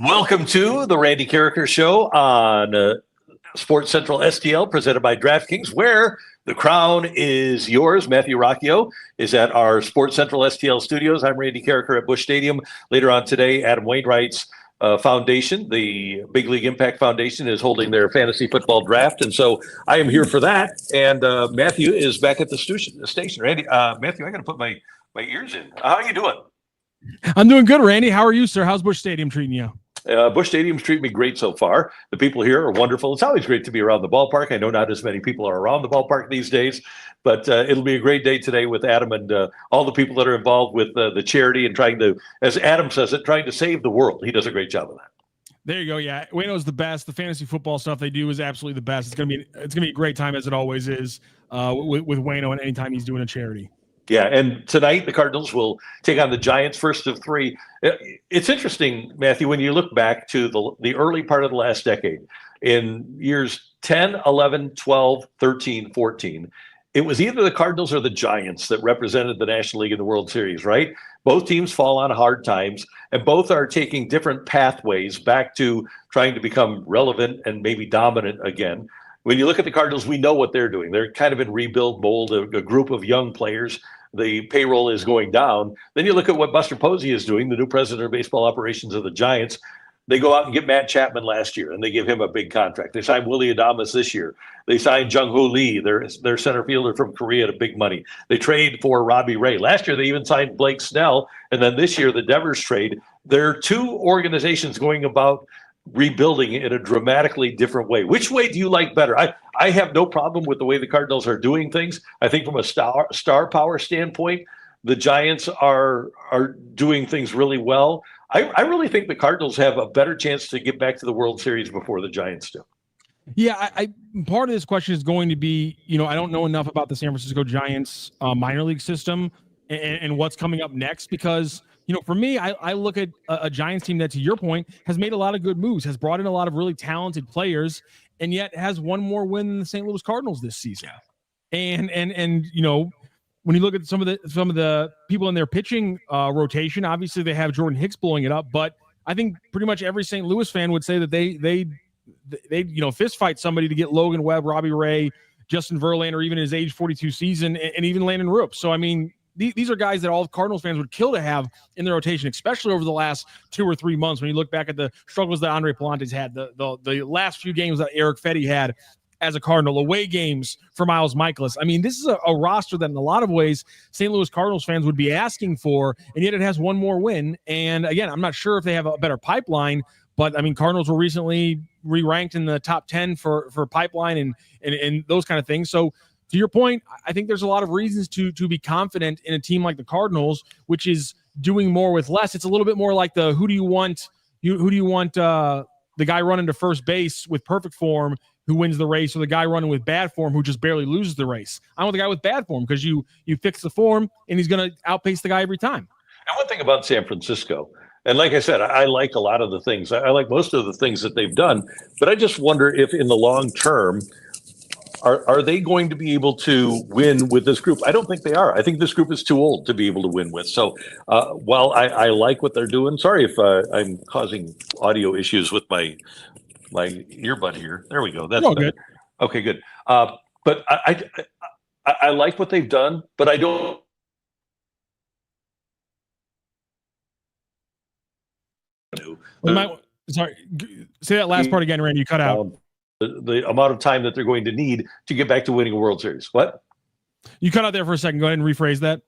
Welcome to the Randy Carricker Show on Sports Central STL, presented by DraftKings, where the crown is yours. Matthew Rocchio is at our Sports Central STL studios. I'm Randy Carricker at Busch Stadium. Later on today, Adam Wainwright's foundation, the Big League Impact Foundation, is holding their fantasy football draft, and so I am here for that. And Matthew is back at the station. Randy, Matthew, I got to put my ears in. How are you doing? I'm doing good, Randy. How are you, sir? How's Busch Stadium treating you? Busch Stadium's treating me great so far. The people here are wonderful. It's always great to be around the ballpark. I know not as many people are around the ballpark these days, but it'll be a great day today with Adam and all the people that are involved with the charity and trying to, as Adam says it, trying to save the world. He does a great job of that. There you go. Yeah, Wayno's the best. The fantasy football stuff they do is absolutely the best. It's gonna be a great time, as it always is, with Wayno, and anytime he's doing a charity. Yeah, and tonight the Cardinals will take on the Giants, first of three. It's interesting, Matthew, when you look back to the early part of the last decade, in years 10, 11, 12, 13, 14, it was either the Cardinals or the Giants that represented the National League in the World Series, right? Both teams fall on hard times, and both are taking different pathways back to trying to become relevant and maybe dominant again. When you look at the Cardinals, we know what they're doing. They're kind of in rebuild mode, a group of young players. The payroll is going down. Then you look at what Buster Posey is doing, the new president of baseball operations of the Giants. They go out and get Matt Chapman last year, and they give him a big contract. They signed Willie Adames this year. They signed Jung-Hoo Lee, their center fielder from Korea, to big money. They trade for Robbie Ray. Last year, they even signed Blake Snell, and then this year, the Devers trade. There are two organizations going about rebuilding in a dramatically different way. Which way do you like better? I have no problem with the way the Cardinals are doing things. I think from a star power standpoint, the Giants are doing things really well. I really think the Cardinals have a better chance to get back to the World Series before the Giants do. Yeah, I part of this question is going to be, I don't know enough about the San Francisco Giants minor league system and what's coming up next, because for me, I look at a Giants team that, to your point, has made a lot of good moves, has brought in a lot of really talented players, and yet has one more win than the St. Louis Cardinals this season. And when you look at some of the people in their pitching rotation, obviously they have Jordan Hicks blowing it up, but I think pretty much every St. Louis fan would say that they fist fight somebody to get Logan Webb, Robbie Ray, Justin Verlander, even his age 42 season, and even Landon Roop. So I mean, these are guys that all Cardinals fans would kill to have in their rotation, especially over the last 2 or 3 months. When you look back at the struggles that Andre Palante's had, the last few games that Eric Fetty had as a Cardinal, away games for Miles Miklasz. I mean, this is a roster that in a lot of ways St. Louis Cardinals fans would be asking for, and yet it has one more win. And again, I'm not sure if they have a better pipeline, but I mean, Cardinals were recently re-ranked in the top 10 for pipeline and those kind of things. So to your point, I think there's a lot of reasons to be confident in a team like the Cardinals, which is doing more with less. It's a little bit more like the who do you want the guy running to first base with perfect form who wins the race, or the guy running with bad form who just barely loses the race. I want the guy with bad form, because you fix the form and he's going to outpace the guy every time. And one thing about San Francisco, and like I said, I like a lot of the things. I like most of the things that they've done, but I just wonder if in the long term, are they going to be able to win with this group? I don't think they are. I think this group is too old to be able to win with. So while I like what they're doing, sorry if I'm causing audio issues with my earbud here. There we go. That's good. Okay, good. But I like what they've done, but I don't. Sorry, say that last part again, Randy. You cut out. The amount of time that they're going to need to get back to winning a World Series. What? You cut out there for a second. Go ahead and rephrase that.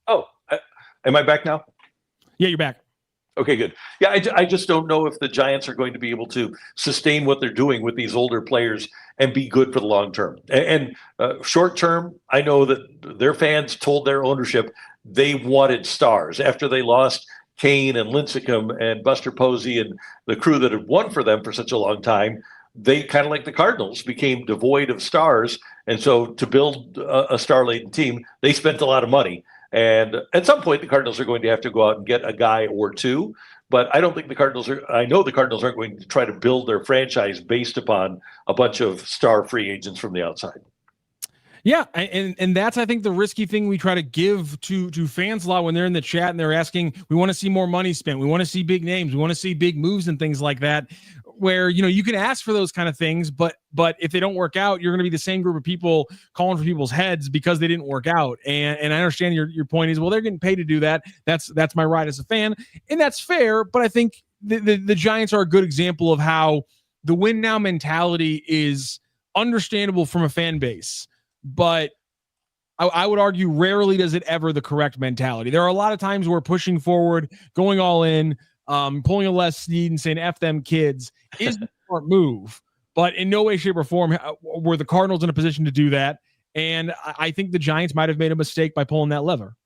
Oh, am I back now? Yeah, you're back. Okay, good. Yeah, I just don't know if the Giants are going to be able to sustain what they're doing with these older players and be good for the long term. And short term, I know that their fans told their ownership they wanted stars after they lost Kane and Lincecum and Buster Posey and the crew that had won for them for such a long time. They, kind of like the Cardinals, became devoid of stars. And so to build a star-laden team, they spent a lot of money. And at some point, the Cardinals are going to have to go out and get a guy or two. But I don't think I know the Cardinals aren't going to try to build their franchise based upon a bunch of star free agents from the outside. Yeah, and that's, I think, the risky thing we try to give to fans a lot when they're in the chat and they're asking, we want to see more money spent, we want to see big names, we want to see big moves and things like that, where, you know, you can ask for those kind of things, but if they don't work out, you're going to be the same group of people calling for people's heads because they didn't work out. And I understand your point is, well, they're getting paid to do that. That's my right as a fan, and that's fair. But I think the Giants are a good example of how the win now mentality is understandable from a fan base, but I would argue rarely does it ever the correct mentality. There are a lot of times where pushing forward, going all in, pulling a Les Snead and saying F them kids is the smart move, but in no way, shape, or form were the Cardinals in a position to do that. And I think the Giants might have made a mistake by pulling that lever.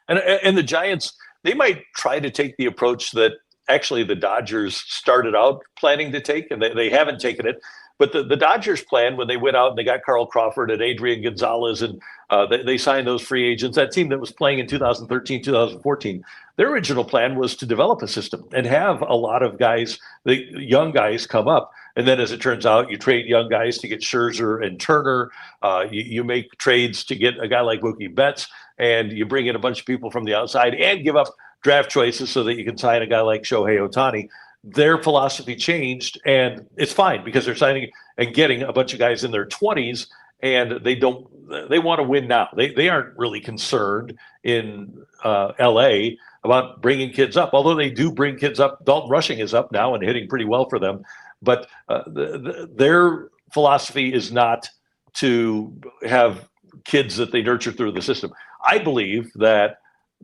And the Giants, they might try to take the approach that actually the Dodgers started out planning to take, and they haven't taken it. But the Dodgers plan when they went out and they got Carl Crawford and Adrian Gonzalez and they signed those free agents, that team that was playing in 2013, 2014, their original plan was to develop a system and have a lot of guys, the young guys, come up. And then as it turns out, you trade young guys to get Scherzer and Turner. You make trades to get a guy like Mookie Betts, and you bring in a bunch of people from the outside and give up draft choices so that you can sign a guy like Shohei Ohtani. Their philosophy changed, and it's fine because they're signing and getting a bunch of guys in their 20s, and they want to win now. They aren't really concerned in LA about bringing kids up, although they do bring kids up. Dalton Rushing is up now and hitting pretty well for them, but their philosophy is not to have kids that they nurture through the system. I believe that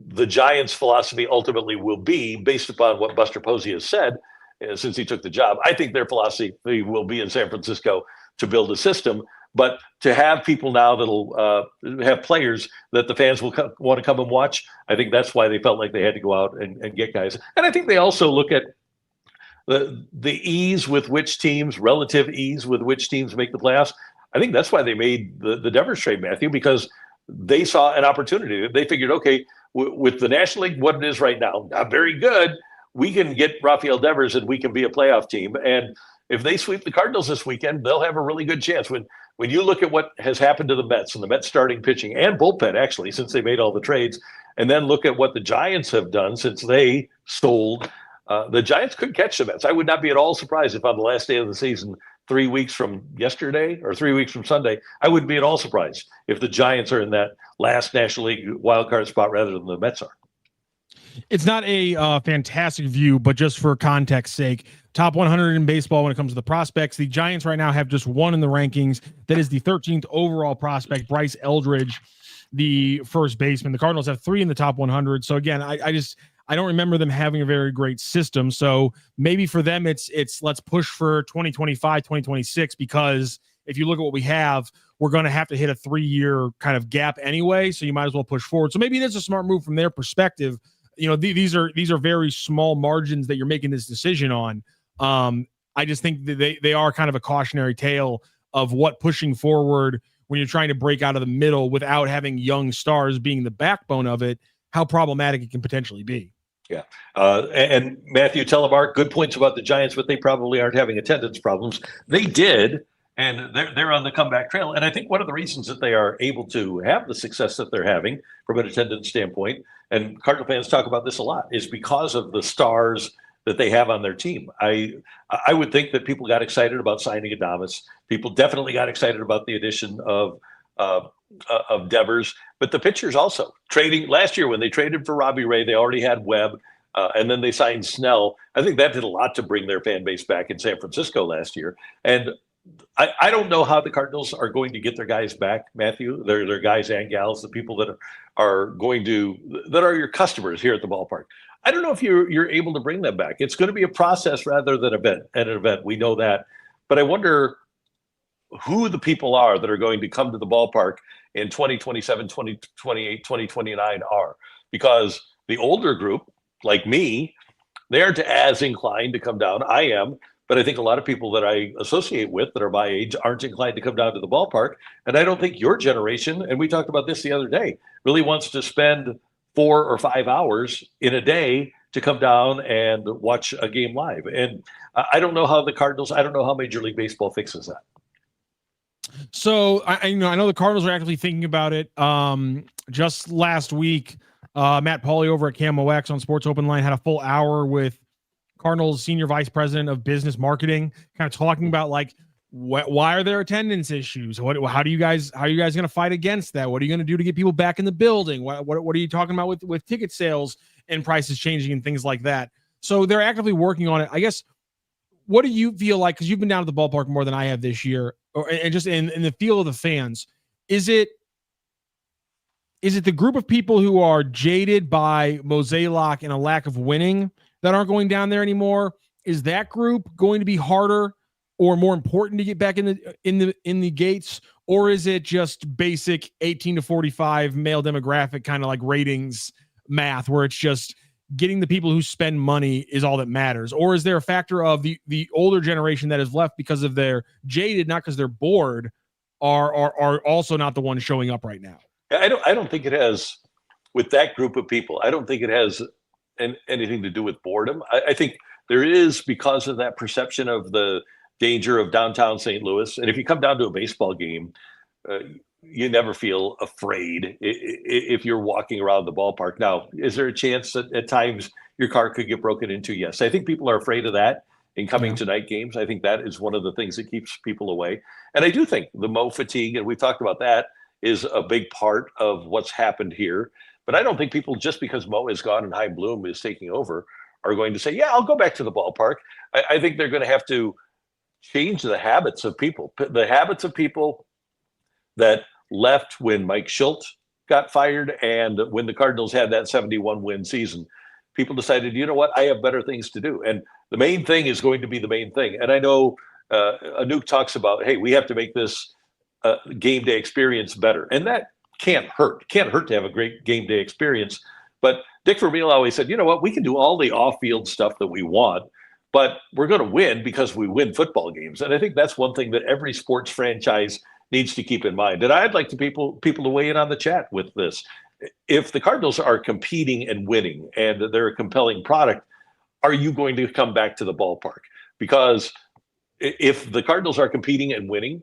the Giants' philosophy ultimately will be based upon what Buster Posey has said since he took the job. I think their philosophy will be in San Francisco to build a system, but to have people now that'll have players that the fans will want to come and watch. I think that's why they felt like they had to go out and get guys. And I think they also look at the ease with which teams, relative ease with which teams make the playoffs. I think that's why they made the Devers trade, Matthew, because they saw an opportunity. They figured, okay, with the National League, what it is right now, not very good. We can get Rafael Devers and we can be a playoff team. And if they sweep the Cardinals this weekend, they'll have a really good chance. When you look at what has happened to the Mets and the Mets starting pitching and bullpen, actually, since they made all the trades, and then look at what the Giants have done since they sold, the Giants could catch the Mets. I would not be at all surprised if on the last day of the season, 3 weeks from yesterday or 3 weeks from Sunday, I wouldn't be at all surprised if the Giants are in that last National League wildcard spot rather than the Mets are. It's not a fantastic view, but just for context sake, top 100 in baseball when it comes to the prospects, the Giants right now have just one in the rankings. That is the 13th overall prospect, Bryce Eldridge, the first baseman. The Cardinals have 3 in the top 100. So again, I don't remember them having a very great system. So maybe for them, it's let's push for 2025, 2026, because if you look at what we have, we're going to have to hit a 3-year kind of gap anyway. So you might as well push forward. So maybe it is a smart move from their perspective. You know, these are very small margins that you're making this decision on. I just think that they are kind of a cautionary tale of what pushing forward when you're trying to break out of the middle without having young stars being the backbone of it, how problematic it can potentially be. Yeah. And Matthew Telemark, good points about the Giants, but they probably aren't having attendance problems. They did, and they're on the comeback trail. And I think one of the reasons that they are able to have the success that they're having from an attendance standpoint, and Cardinal fans talk about this a lot, is because of the stars that they have on their team. I would think that people got excited about signing Adames. People definitely got excited about the addition of Devers, but the pitchers also trading last year when they traded for Robbie Ray, they already had Webb, and then they signed Snell. I think that did a lot to bring their fan base back in San Francisco last year. And I don't know how the Cardinals are going to get their guys back, Matthew. They're guys and gals, the people that are your customers here at the ballpark. I don't know if you're able to bring them back. It's going to be a process rather than an event. We know that, but I wonder who the people are that are going to come to the ballpark in 2027, 2028, 2029 are, because the older group, like me, they aren't as inclined to come down. I am, but I think a lot of people that I associate with that are my age aren't inclined to come down to the ballpark. And I don't think your generation, and we talked about this the other day, really wants to spend 4 or 5 hours in a day to come down and watch a game live. And I don't know how the Cardinals, I don't know how Major League Baseball fixes that. So I know the Cardinals are actively thinking about it. Just last week, Matt Pauley over at Camo X on Sports Open Line had a full hour with Cardinals senior vice president of business marketing, kind of talking about like why are there attendance issues? How are you guys going to fight against that? What are you going to do to get people back in the building? What are you talking about with ticket sales and prices changing and things like that? So they're actively working on it. I guess, what do you feel like, because you've been down to the ballpark more than I have this year, and just in the feel of the fans, is it the group of people who are jaded by Mosaic and a lack of winning that aren't going down there anymore? Is that group going to be harder or more important to get back in the gates, or is it just basic 18 to 45 male demographic kind of like ratings math, where it's just getting the people who spend money is all that matters? Or is there a factor of the older generation that is left because of their jaded, not because they're bored, are also not the ones showing up right now? I don't think it has, with that group of people, I don't think it has anything to do with boredom. I think there is, because of that perception of the danger of downtown St. Louis. And if you come down to a baseball game, you never feel afraid if you're walking around the ballpark. Now, is there a chance that at times your car could get broken into? Yes. I think people are afraid of that in coming to night games. I think that is one of the things that keeps people away. And I do think the Mo fatigue, and we've talked about that, is a big part of what's happened here. But I don't think people, just because Mo is gone and Chaim Bloom is taking over, are going to say, yeah, I'll go back to the ballpark. I think they're going to have to change the habits of people. The habits of people that left when Mike Schultz got fired and when the Cardinals had that 71-win season. People decided, you know what, I have better things to do. And the main thing is going to be the main thing. And I know Anouk talks about, hey, we have to make this game day experience better. And that can't hurt. It can't hurt to have a great game day experience. But Dick Vermeil always said, you know what, we can do all the off-field stuff that we want, but we're going to win because we win football games. And I think that's one thing that every sports franchise needs to keep in mind. And I'd like people to weigh in on the chat with this. If the Cardinals are competing and winning and they're a compelling product, are you going to come back to the ballpark? Because if the Cardinals are competing and winning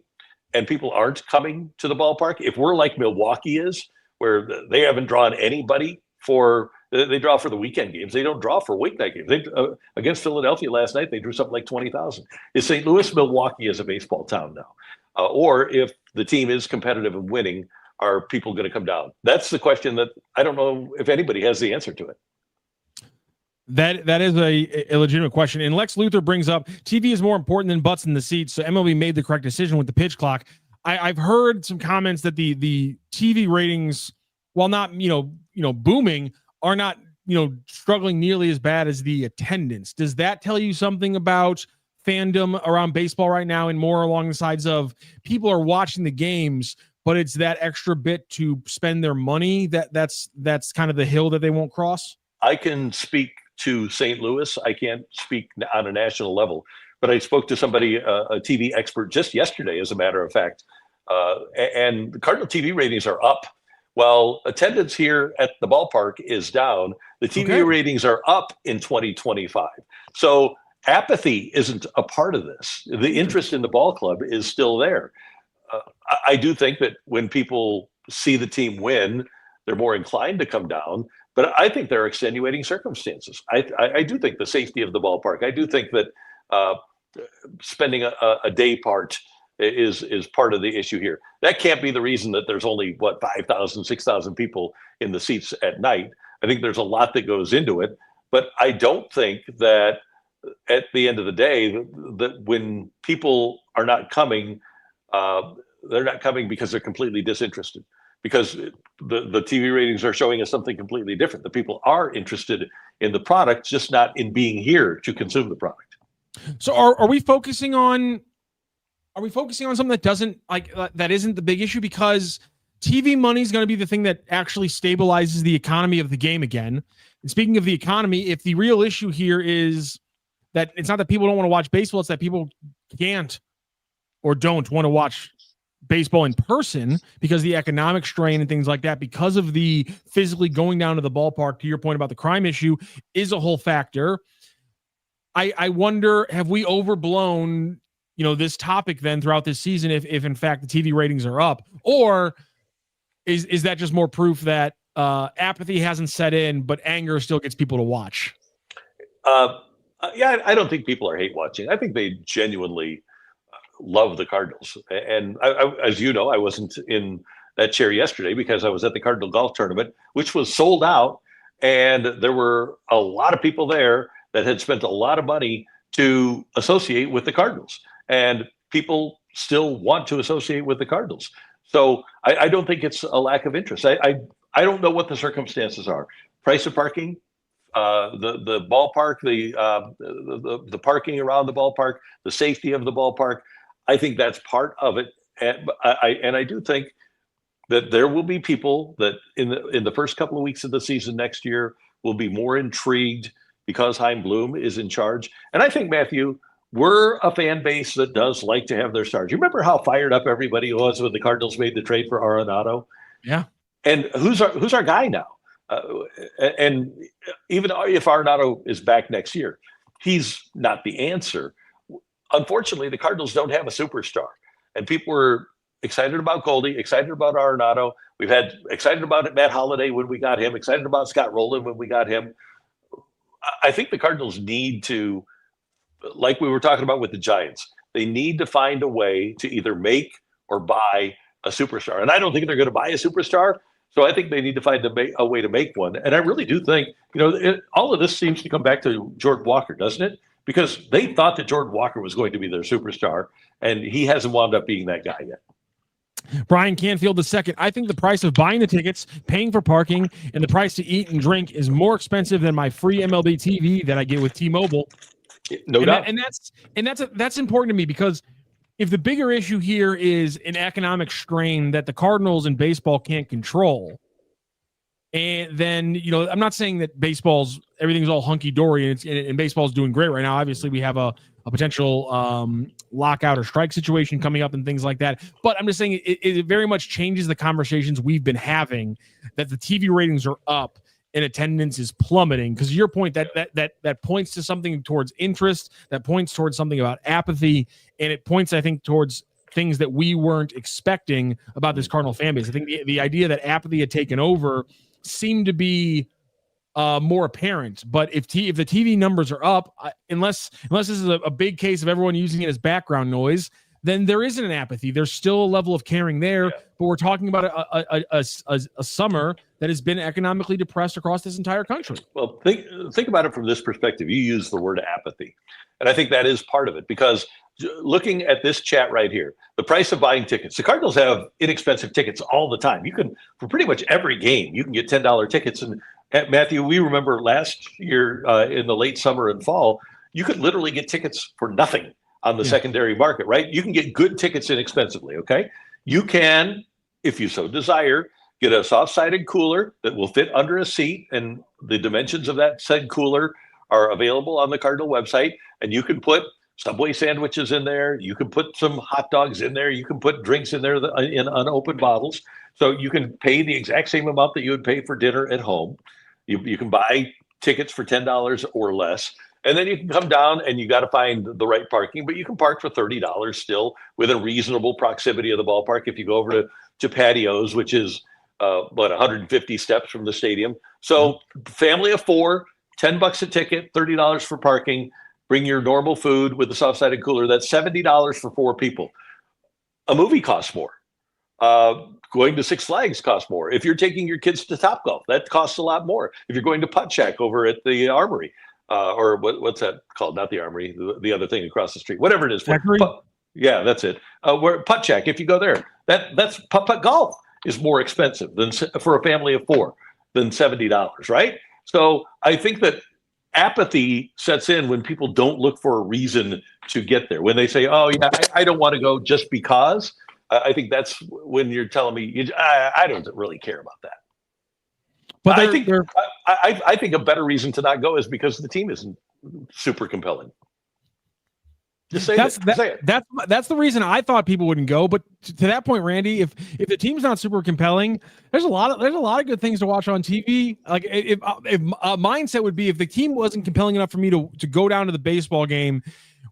and people aren't coming to the ballpark, if we're like Milwaukee is, where they haven't drawn anybody they draw for the weekend games. They don't draw for weeknight games. Against Philadelphia last night, they drew something like 20,000. Is St. Louis Milwaukee as a baseball town now? Or if the team is competitive and winning, are people going to come down? That's the question that I don't know if anybody has the answer to it. That is a legitimate question. And Lex Luthor brings up TV is more important than butts in the seats. So MLB made the correct decision with the pitch clock. I've heard some comments that the TV ratings, while not booming, are not struggling nearly as bad as the attendance. Does that tell you something about fandom around baseball right now, and more along the sides of people are watching the games, but it's that extra bit to spend their money that's kind of the hill that they won't cross? I can speak to St. Louis. I can't speak on a national level, but I spoke to somebody, a TV expert, just yesterday, as a matter of fact, and the Cardinal TV ratings are up. Well, attendance here at the ballpark is down. The TV ratings are up in 2025. So apathy isn't a part of this. The interest in the ball club is still there. I do think that when people see the team win, they're more inclined to come down. But I think there are extenuating circumstances. I do think the safety of the ballpark. I do think that spending a day part is part of the issue here. That can't be the reason that there's only 5,000, 6,000 people in the seats at night. I think there's a lot that goes into it, but I don't think that at the end of the day that when people are not coming, they're not coming because they're completely disinterested, because the TV ratings are showing us something completely different. The people are interested in the product, just not in being here to consume the product. So are we focusing on something that doesn't that isn't the big issue? Because TV money is going to be the thing that actually stabilizes the economy of the game again. And speaking of the economy, if the real issue here is that it's not that people don't want to watch baseball, it's that people can't or don't want to watch baseball in person because the economic strain and things like that, because of the physically going down to the ballpark, to your point about the crime issue, is a whole factor. I wonder, have we overblown this topic then throughout this season if in fact the TV ratings are up, or is that just more proof that apathy hasn't set in, but anger still gets people to watch? Yeah, I don't think people are hate watching. I think they genuinely love the Cardinals. And as you know, I wasn't in that chair yesterday because I was at the Cardinal Golf Tournament, which was sold out. And there were a lot of people there that had spent a lot of money to associate with the Cardinals. And people still want to associate with the Cardinals. So I don't think it's a lack of interest. I don't know what the circumstances are. Price of parking, the ballpark, the parking around the ballpark, the safety of the ballpark. I think that's part of it. And I do think that there will be people that in the first couple of weeks of the season next year will be more intrigued because Chaim Bloom is in charge. And I think, Matthew, we're a fan base that does like to have their stars. You remember how fired up everybody was when the Cardinals made the trade for Arenado? Yeah. And who's our guy now? And even if Arenado is back next year, he's not the answer. Unfortunately, the Cardinals don't have a superstar. And people were excited about Goldie, excited about Arenado. We've had excited about Matt Holliday when we got him, excited about Scott Rowland when we got him. I think the Cardinals need to, like we were talking about with the Giants, they need to find a way to either make or buy a superstar. And I don't think they're going to buy a superstar. So I think they need to find a way to make one. And I really do think, all of this seems to come back to Jordan Walker, doesn't it? Because they thought that Jordan Walker was going to be their superstar, and he hasn't wound up being that guy yet. Brian Canfield II. I think the price of buying the tickets, paying for parking, and the price to eat and drink is more expensive than my free MLB TV that I get with T-Mobile. No doubt. That's important to me, because if the bigger issue here is an economic strain that the Cardinals and baseball can't control, and then, I'm not saying that everything's all hunky-dory and baseball's doing great right now. Obviously, we have a potential lockout or strike situation coming up and things like that. But I'm just saying it very much changes the conversations we've been having, that the TV ratings are up and attendance is plummeting. Because your point, that points to something towards interest, that points towards something about apathy, and it points, I think, towards things that we weren't expecting about this Cardinal fan base. I think the idea that apathy had taken over seemed to be more apparent. But if the TV numbers are up, unless this is a big case of everyone using it as background noise, then there isn't an apathy. There's still a level of caring there. Yeah. But we're talking about a summer that has been economically depressed across this entire country. Well, think about it from this perspective. You use the word apathy, and I think that is part of it, because looking at this chat right here, the price of buying tickets, the Cardinals have inexpensive tickets all the time. You can, for pretty much every game, you can get $10 tickets. And Matthew, we remember last year in the late summer and fall, you could literally get tickets for nothing on the secondary market, right? You can get good tickets inexpensively, okay? You can, if you so desire, get a soft-sided cooler that will fit under a seat, and the dimensions of that said cooler are available on the Cardinal website, and you can put Subway sandwiches in there. You can put some hot dogs in there. You can put drinks in there in unopened bottles. So you can pay the exact same amount that you would pay for dinner at home. You can buy tickets for $10 or less. And then you can come down and you got to find the right parking, but you can park for $30 still within reasonable proximity of the ballpark. If you go over to patios, which is 150 steps from the stadium. So family of four, $10 a ticket, $30 for parking. Bring your normal food with the soft-sided cooler. That's $70 for four people. A movie costs more. Going to Six Flags costs more. If you're taking your kids to Topgolf, that costs a lot more. If you're going to Putt Shack over at the Armory, or what's that called? Not the Armory, the other thing across the street. Whatever it is. Yeah, that's it. Where Putt Shack, if you go there, that's putt golf is more expensive than for a family of four than $70, right? So I think that apathy sets in when people don't look for a reason to get there. When they say, "Oh yeah, I don't want to go just because," I think that's when you're telling me I don't really care about that. But I think a better reason to not go is because the team isn't super compelling. Just say that's the reason I thought people wouldn't go. But to that point, Randy, if the team's not super compelling, there's a lot of good things to watch on TV. Like if a mindset would be, if the team wasn't compelling enough for me to go down to the baseball game,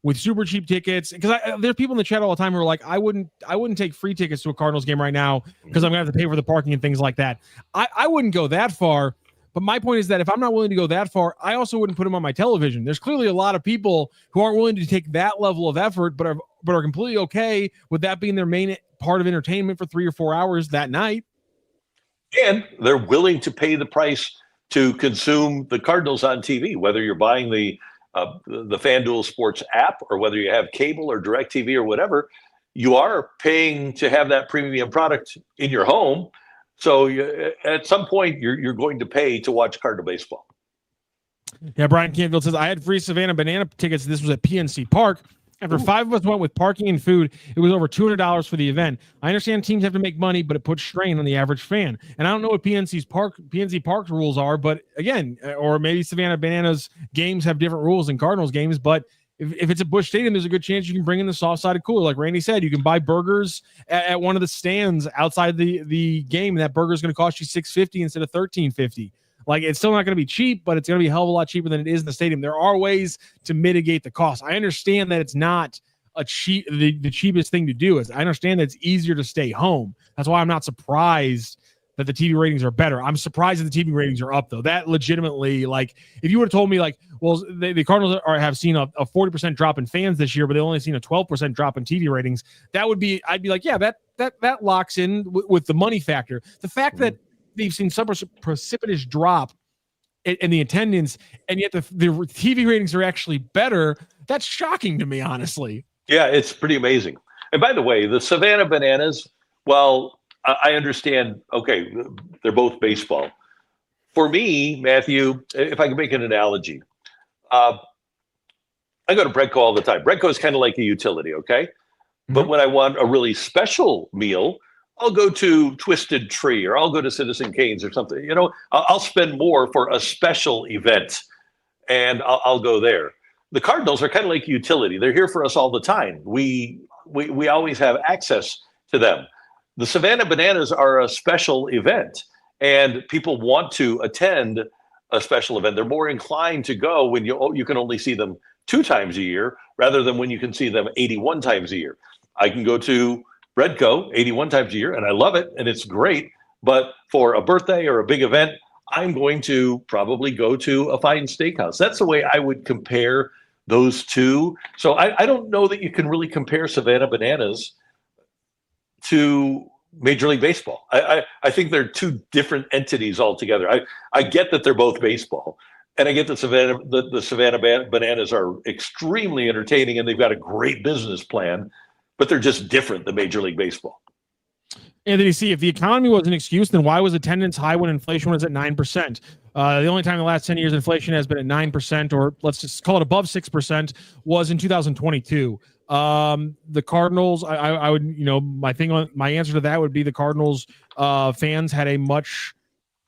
with super cheap tickets. Because there's people in the chat all the time who are like, I wouldn't take free tickets to a Cardinals game right now because I'm gonna have to pay for the parking and things like that. I wouldn't go that far. But my point is that if I'm not willing to go that far, I also wouldn't put them on my television. There's clearly a lot of people who aren't willing to take that level of effort, but are completely okay with that being their main part of entertainment for 3 or 4 hours that night. And they're willing to pay the price to consume the Cardinals on TV, whether you're buying the FanDuel Sports app or whether you have cable or DirecTV or whatever. You are paying to have that premium product in your home. So at some point, you're going to pay to watch Cardinal baseball. Yeah, Brian Canfield says, I had free Savannah Banana tickets. This was at PNC Park. After 5 of us went with parking and food, it was over $200 for the event. I understand teams have to make money, but it puts strain on the average fan. And I don't know what PNC Park's rules are, but again, or maybe Savannah Bananas games have different rules than Cardinals games, but if it's a Busch Stadium, there's a good chance you can bring in the soft-sided cooler. Like Randy said, you can buy burgers at one of the stands outside the game, and that burger is going to cost you $6.50 instead of $13.50. Like, it's still not going to be cheap, but it's going to be a hell of a lot cheaper than it is in the stadium. There are ways to mitigate the cost. I understand that it's not the cheapest thing to do. I understand that it's easier to stay home. That's why I'm not surprised that the TV ratings are better. I'm surprised that the TV ratings are up, though. That legitimately, like, if you would have told me, like, well, the Cardinals have seen a 40% drop in fans this year, but they've only seen a 12% drop in TV ratings, I'd be like, yeah, that locks in with the money factor. The fact that they've seen some precipitous drop in the attendance, and yet the TV ratings are actually better, that's shocking to me, honestly. Yeah, it's pretty amazing. And by the way, the Savannah Bananas, well, I understand, okay, they're both baseball. For me, Matthew, if I can make an analogy, I go to Breadco all the time. Breadco is kind of like a utility, okay? Mm-hmm. But when I want a really special meal, I'll go to Twisted Tree or I'll go to Citizen Cane's or something. You know, I'll spend more for a special event, and I'll go there. The Cardinals are kind of like a utility. They're here for us all the time. We always have access to them. The Savannah Bananas are a special event, and people want to attend a special event. They're more inclined to go when you can only see them 2 times a year rather than when you can see them 81 times a year. I can go to Breadco 81 times a year, and I love it, and it's great. But for a birthday or a big event, I'm going to probably go to a fine steakhouse. That's the way I would compare those two. So I don't know that you can really compare Savannah Bananas to Major League Baseball. I think they're 2 different entities altogether. I get that they're both baseball, and I get that the Savannah Bananas are extremely entertaining, and they've got a great business plan, but they're just different than Major League Baseball. Anthony C., if the economy was an excuse, then why was attendance high when inflation was at 9%? The only time in the last 10 years inflation has been at 9%, or let's just call it above 6%, was in 2022. The Cardinals, I would, my answer to that would be the Cardinals fans had a much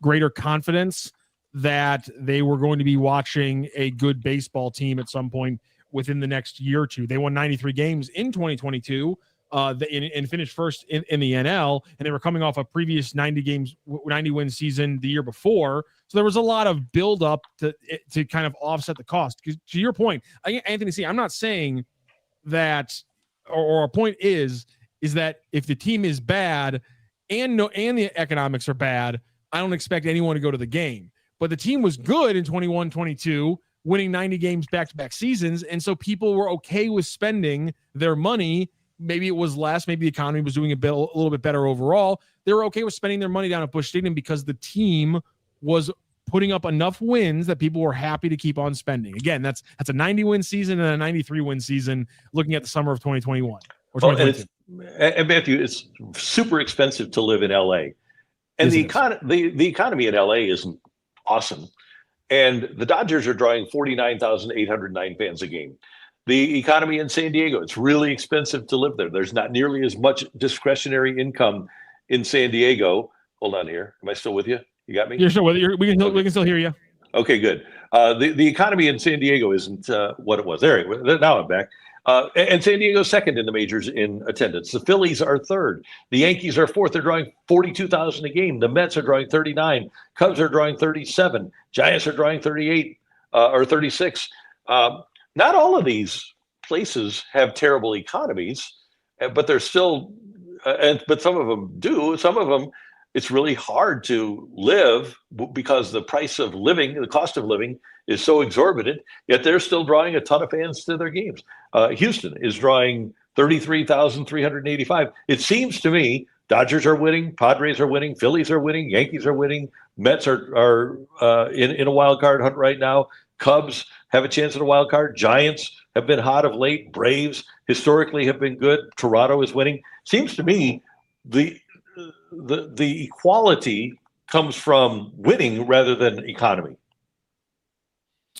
greater confidence that they were going to be watching a good baseball team at some point within the next year or two. They won 93 games in 2022 and finished first in the NL, and they were coming off a previous 90-win season the year before. So there was a lot of buildup to kind of offset the cost. To your point, Anthony C., I'm not saying that, or a point is that if the team is bad and the economics are bad, I don't expect anyone to go to the game. But the team was good in 21-22, winning 90 games back-to-back seasons, and so people were okay with spending their money. Maybe it was less. Maybe the economy was doing a little bit better overall. They were okay with spending their money down at Busch Stadium because the team was putting up enough wins that people were happy to keep on spending. Again, that's a 90-win season and a 93-win season looking at the summer of 2021 or 2022. And Matthew, it's super expensive to live in LA. And the economy in LA isn't awesome. And the Dodgers are drawing 49,809 fans a game. The economy in San Diego, it's really expensive to live there. There's not nearly as much discretionary income in San Diego. Hold on here. Am I still with you? You got me? You're still with you. We can still hear you. Okay, good. The economy in San Diego isn't what it was. Now I'm back. And San Diego's second in the majors in attendance. The Phillies are third. The Yankees are fourth. They're drawing 42,000 a game. The Mets are drawing 39. Cubs are drawing 37. Giants are drawing 38 or 36. Not all of these places have terrible economies, but they're still, but some of them do. Some of them, it's really hard to live because the price of living, the cost of living is so exorbitant, yet they're still drawing a ton of fans to their games. Houston is drawing 33,385. It seems to me Dodgers are winning, Padres are winning, Phillies are winning, Yankees are winning, Mets are in a wild card hunt right now. Cubs have a chance at a wild card. Giants have been hot of late. Braves historically have been good. Toronto is winning. Seems to me the equality comes from winning rather than economy.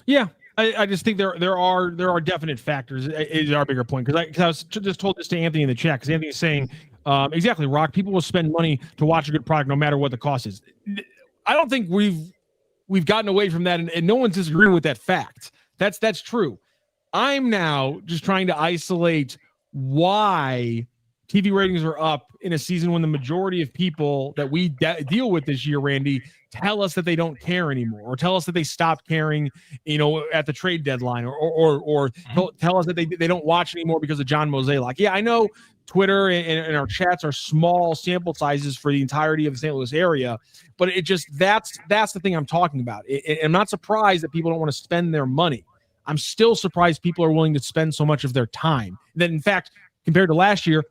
Yeah, I just think there are definite factors. Is our bigger point, because I was just told this to Anthony in the chat, because Anthony is saying exactly, Rock. People will spend money to watch a good product no matter what the cost is. I don't think we've gotten away from that, and no one's disagreeing with that fact. That's true. I'm now just trying to isolate why TV ratings are up in a season when the majority of people that we deal with this year, Randy, tell us that they don't care anymore, or tell us that they stopped caring, at the trade deadline, or tell us that they don't watch anymore because of John Mozeliak. Yeah, I know Twitter and our chats are small sample sizes for the entirety of the St. Louis area, but it just that's the thing I'm talking about. I'm not surprised that people don't want to spend their money. I'm still surprised people are willing to spend so much of their time. That, in fact, compared to last year,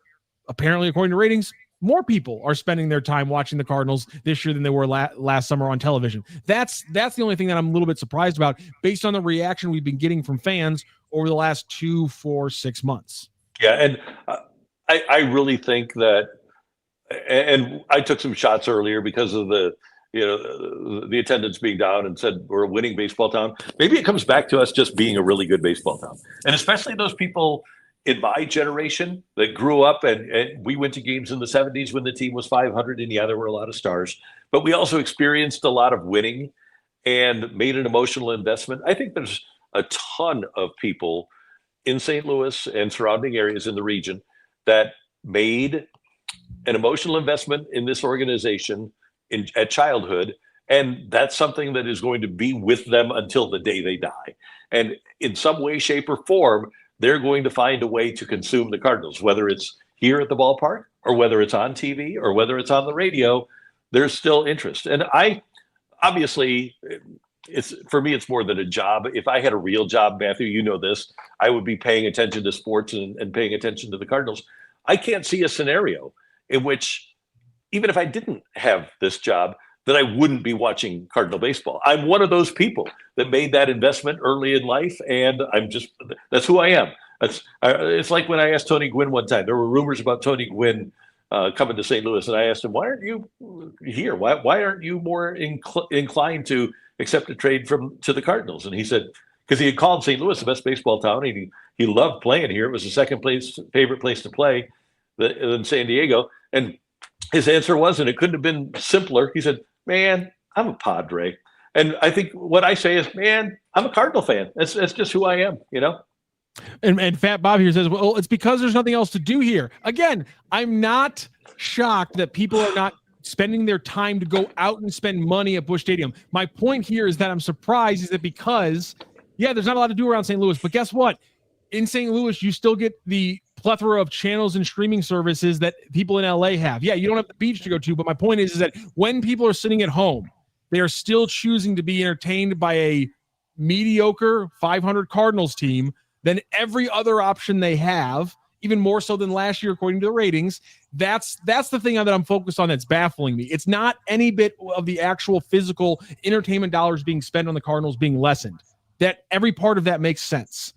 apparently, according to ratings, more people are spending their time watching the Cardinals this year than they were last summer on television. That's the only thing that I'm a little bit surprised about, based on the reaction we've been getting from fans over the last 2, 4, 6 months. Yeah, and I really think that, and I took some shots earlier because of the attendance being down, and said we're a winning baseball town. Maybe it comes back to us just being a really good baseball town, and especially those people in my generation that grew up, and we went to games in the 70s when the team was 500, and yeah, there were a lot of stars, but we also experienced a lot of winning and made an emotional investment. I think there's a ton of people in St. Louis and surrounding areas in the region that made an emotional investment in this organization at childhood, and that's something that is going to be with them until the day they die. And in some way, shape, or form, they're going to find a way to consume the Cardinals, whether it's here at the ballpark, or whether it's on TV, or whether it's on the radio. There's still interest. And obviously, for me, it's more than a job. If I had a real job, Matthew, you know this, I would be paying attention to sports and paying attention to the Cardinals. I can't see a scenario in which, even if I didn't have this job, that I wouldn't be watching Cardinal baseball. I'm one of those people that made that investment early in life, and that's who I am. It's like when I asked Tony Gwynn one time. There were rumors about Tony Gwynn coming to St. Louis, and I asked him, "Why aren't you here? Why aren't you more inclined to accept a trade to the Cardinals?" And he said, because he had called St. Louis the best baseball town, and he loved playing here. It was the second favorite place to play in San Diego, and his answer was, and it couldn't have been simpler, he said, "Man, I'm a Padre." And I think what I say is, man, I'm a Cardinal fan. That's just who I am, And Fat Bob here says, well, it's because there's nothing else to do here. Again, I'm not shocked that people are not spending their time to go out and spend money at Busch Stadium. My point here is that I'm surprised is that because, there's not a lot to do around St. Louis, but guess what? In St. Louis, you still get the plethora of channels and streaming services that people in LA have. Yeah, you don't have the beach to go to, but my point is that when people are sitting at home, they are still choosing to be entertained by a mediocre 500 Cardinals team than every other option they have, even more so than last year, according to the ratings. That's the thing that I'm focused on that's baffling me. It's not any bit of the actual physical entertainment dollars being spent on the Cardinals being lessened. That every part of that makes sense.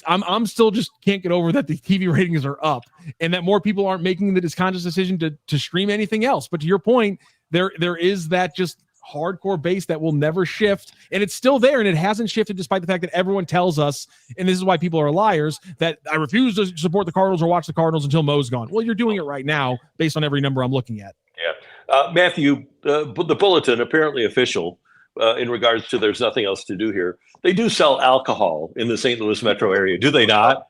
I'm still just can't get over that the TV ratings are up and that more people aren't making this conscious decision to stream anything else. But to your point, there is that just hardcore base that will never shift, and it's still there, and it hasn't shifted despite the fact that everyone tells us, and this is why people are liars, that I refuse to support the Cardinals or watch the Cardinals until Mo's gone. Well, you're doing it right now based on every number I'm looking at. Yeah. Matthew, the Bulletin, apparently official, in regards to there's nothing else to do here. They do sell alcohol in the St. Louis metro area, do they not?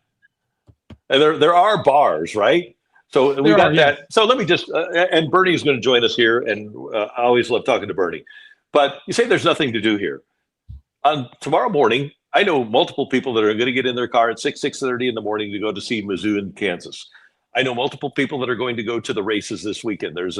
And there are bars, right? So we got that. Yeah. So let me just, and Bernie's going to join us here, and I always love talking to Bernie. But you say there's nothing to do here. On tomorrow morning, I know multiple people that are going to get in their car at 6:30 in the morning to go to see Mizzou in Kansas. I know multiple people that are going to go to the races this weekend. There's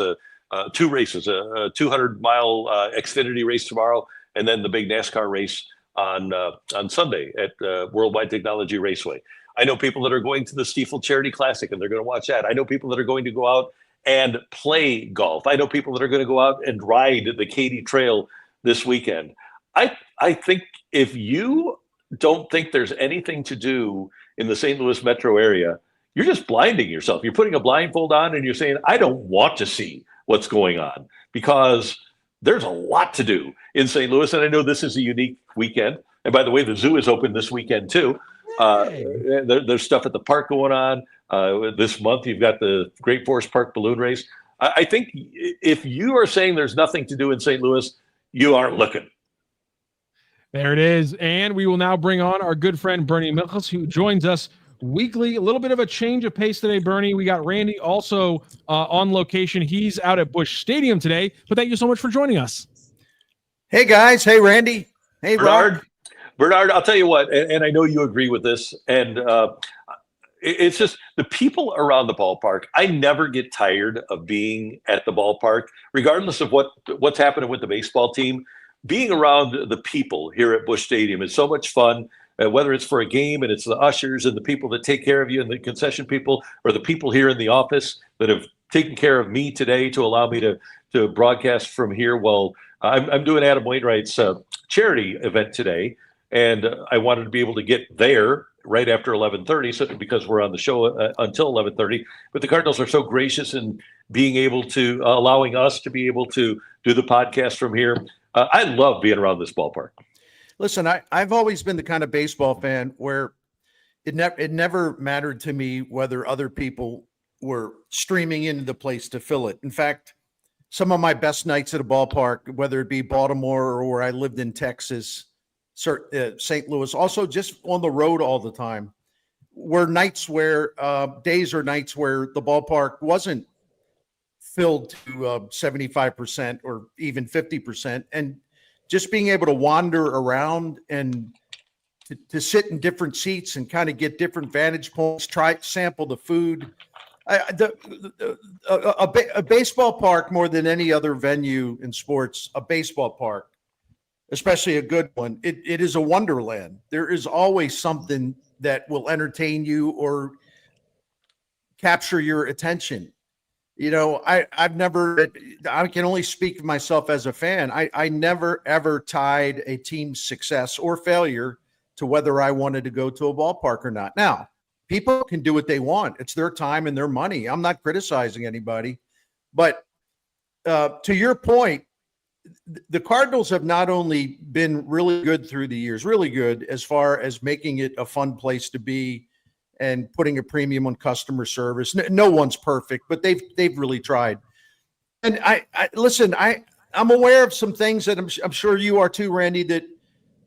two races, a 200-mile Xfinity race tomorrow, and then the big NASCAR race on Sunday at Worldwide Technology Raceway. I know people that are going to the Stiefel Charity Classic, and they're going to watch that. I know people that are going to go out and play golf. I know people that are going to go out and ride the Katy Trail this weekend. I think if you don't think there's anything to do in the St. Louis metro area, you're just blinding yourself. You're putting a blindfold on and you're saying, I don't want to see what's going on, because there's a lot to do in St. Louis. And I know this is a unique weekend. And by the way, the zoo is open this weekend too. There's stuff at the park going on. This month, you've got the Great Forest Park balloon race. I think if you are saying there's nothing to do in St. Louis, you aren't looking. There it is. And we will now bring on our good friend, Bernie Miklasz, who joins us weekly. A little bit of a change of pace today, Bernie. We got Randy also on location. He's out at Busch Stadium today. But thank you so much for joining us. Hey, guys. Hey, Randy. Hey, Bernard. Bernard, I'll tell you what, and I know you agree with this, and it's just the people around the ballpark. I never get tired of being at the ballpark, regardless of what's happening with the baseball team. Being around the people here at Busch Stadium is so much fun, whether it's for a game and it's the ushers and the people that take care of you and the concession people, or the people here in the office that have taken care of me today to allow me to broadcast from here. Well, I'm doing Adam Wainwright's charity event today, and I wanted to be able to get there right after 11:30, so because we're on the show until 11:30. But the Cardinals are so gracious in being able to allowing us to be able to do the podcast from here. I love being around this ballpark. Listen, I've always been the kind of baseball fan where it never mattered to me whether other people were streaming into the place to fill it. In fact, some of my best nights at a ballpark, whether it be Baltimore or where I lived in Texas, St. Louis, also just on the road all the time, were nights where days or nights where the ballpark wasn't filled to 75% or even 50%. And just being able to wander around and to sit in different seats and kind of get different vantage points, sample the food. A baseball park, more than any other venue in sports, a baseball park, especially a good one, it is a wonderland. There is always something that will entertain you or capture your attention. You know, I can only speak for myself as a fan. I never, ever tied a team's success or failure to whether I wanted to go to a ballpark or not. Now, people can do what they want. It's their time and their money. I'm not criticizing anybody. But to your point, the Cardinals have not only been really good through the years, really good as far as making it a fun place to be and putting a premium on customer service. No one's perfect, but they've really tried. And I'm aware of some things that I'm sure you are too, Randy, that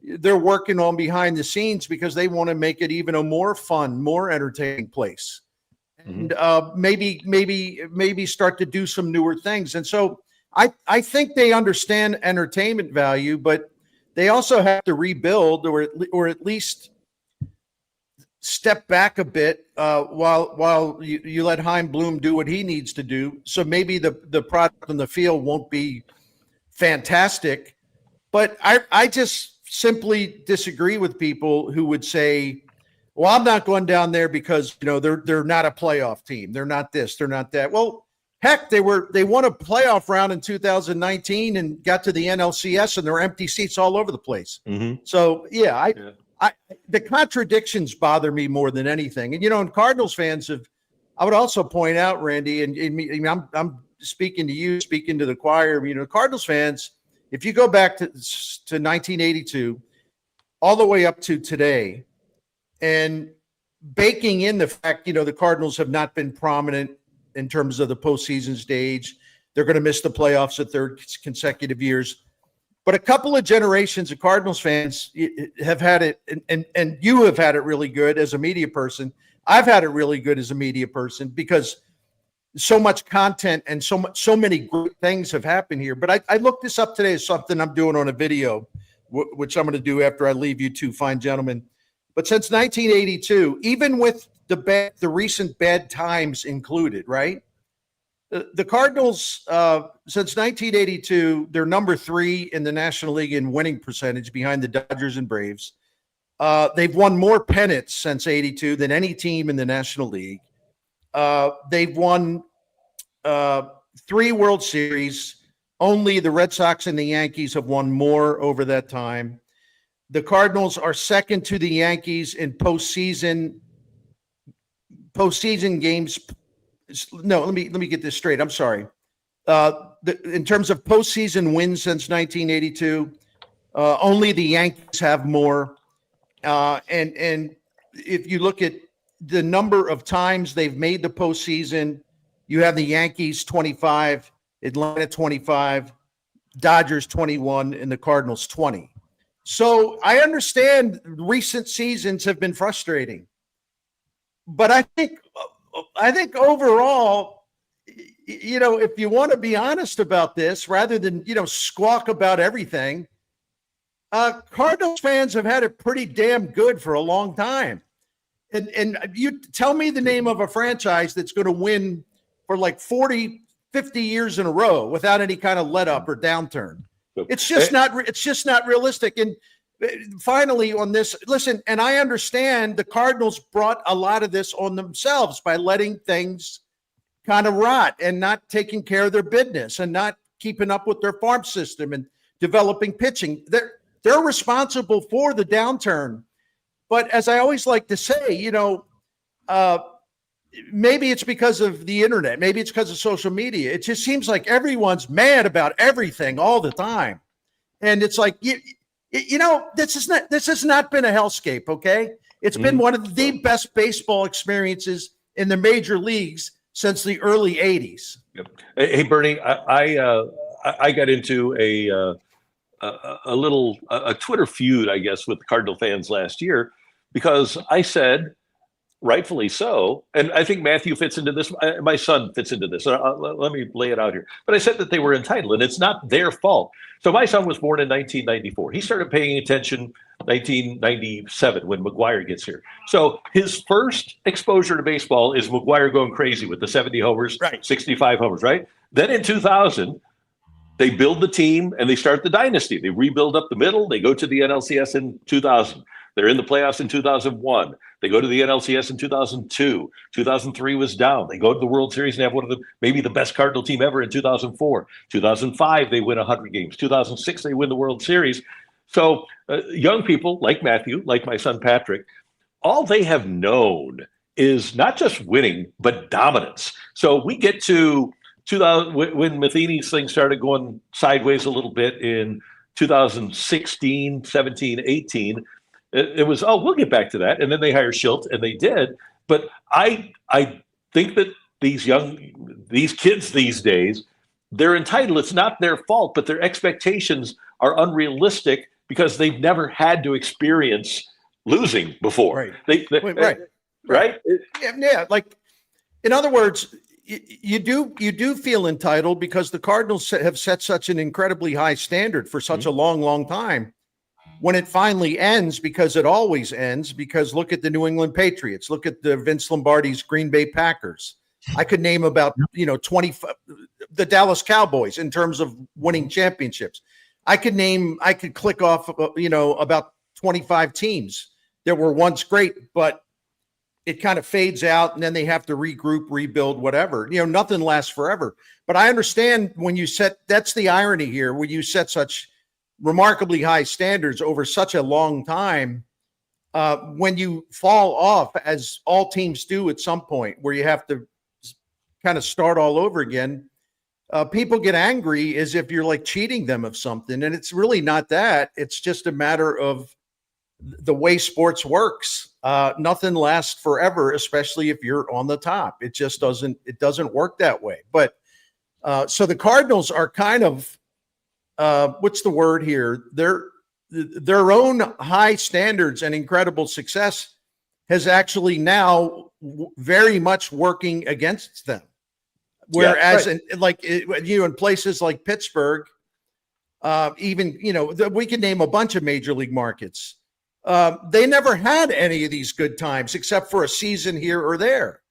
they're working on behind the scenes because they want to make it even a more fun, more entertaining place. And maybe start to do some newer things. And so I think they understand entertainment value, but they also have to rebuild or at least step back a bit while you let Chaim Bloom do what he needs to do. So maybe the product on the field won't be fantastic, but I just simply disagree with people who would say, well, I'm not going down there because, you know, they're not a playoff team. They're not this, they're not that. Well, heck, they won a playoff round in 2019 and got to the NLCS, and there were empty seats all over the place. Mm-hmm. So the contradictions bother me more than anything. And, you know, and Cardinals fans I would also point out, Randy, and I'm speaking to you, speaking to the choir, you know, Cardinals fans, if you go back to 1982, all the way up to today, and baking in the fact, you know, the Cardinals have not been prominent in terms of the postseason stage. They're going to miss the playoffs the third consecutive years. But a couple of generations of Cardinals fans have had it, and you have had it really good as a media person. I've had it really good as a media person because so much content and so many great things have happened here. But I looked this up today as something I'm doing on a video which I'm going to do after I leave you two fine gentlemen. But since 1982, even with the recent bad times included, right? The Cardinals, since 1982, they're number 3 in the National League in winning percentage behind the Dodgers and Braves. They've won more pennants since 82 than any team in the National League. They've won 3 World Series. Only the Red Sox and the Yankees have won more over that time. The Cardinals are second to the Yankees in postseason games. No, let me get this straight. I'm sorry. In terms of postseason wins since 1982, only the Yankees have more. And if you look at the number of times they've made the postseason, you have the Yankees 25, Atlanta 25, Dodgers 21, and the Cardinals 20. So I understand recent seasons have been frustrating, but I think overall, if you want to be honest about this, rather than, squawk about everything, Cardinals fans have had it pretty damn good for a long time. And you tell me the name of a franchise that's going to win for like 40, 50 years in a row without any kind of let up or downturn. It's just not realistic. And finally on this, listen, and I understand the Cardinals brought a lot of this on themselves by letting things kind of rot and not taking care of their business and not keeping up with their farm system and developing pitching. They're responsible for the downturn. But as I always like to say, maybe it's because of the internet. Maybe it's because of social media. It just seems like everyone's mad about everything all the time. And it's like, this has not been a hellscape, okay? It's been one of the best baseball experiences in the major leagues since the early 80s. Yep. Hey, Bernie, I got into a Twitter feud, I guess, with the Cardinal fans last year because I said, rightfully so, and I think Matthew fits into this. My son fits into this. Let me lay it out here. But I said that they were entitled, and it's not their fault. So my son was born in 1994. He started paying attention 1997 when McGuire gets here. So his first exposure to baseball is McGuire going crazy with the 70 homers, right. 65 homers, right? Then in 2000, they build the team and they start the dynasty. They rebuild up the middle. They go to the NLCS in 2000. They're in the playoffs in 2001. They go to the NLCS in 2002. 2003 was down. They go to the World Series and have one of maybe the best Cardinal team ever in 2004. 2005, they win 100 games. 2006, they win the World Series. So young people like Matthew, like my son Patrick, all they have known is not just winning, but dominance. So we get to 2000 when Matheny's thing started going sideways a little bit in 2016, 17, 18. It was, we'll get back to that. And then they hired Schilt, and they did. But I think that these kids these days, they're entitled. It's not their fault, but their expectations are unrealistic because they've never had to experience losing before. Right. Right? Yeah. Like, in other words, you do feel entitled because the Cardinals have set such an incredibly high standard for such a long, long time. When it finally ends, because it always ends, because look at the New England Patriots, look at the Vince Lombardi's Green Bay Packers. I could name about 20, the Dallas Cowboys in terms of winning championships. I could click off about 25 teams that were once great, but it kind of fades out and then they have to regroup, rebuild, whatever. Nothing lasts forever. But I understand that's the irony here, when you set such remarkably high standards over such a long time, when you fall off, as all teams do at some point, where you have to kind of start all over again, people get angry as if you're like cheating them of something. And it's really not that. It's just a matter of the way sports works. Nothing lasts forever, especially if you're on the top. It just doesn't work that way. But so the Cardinals are kind of, what's the word here? Their own high standards and incredible success has actually now very much working against them. Whereas in places like Pittsburgh, even, we can name a bunch of major league markets. They never had any of these good times except for a season here or there,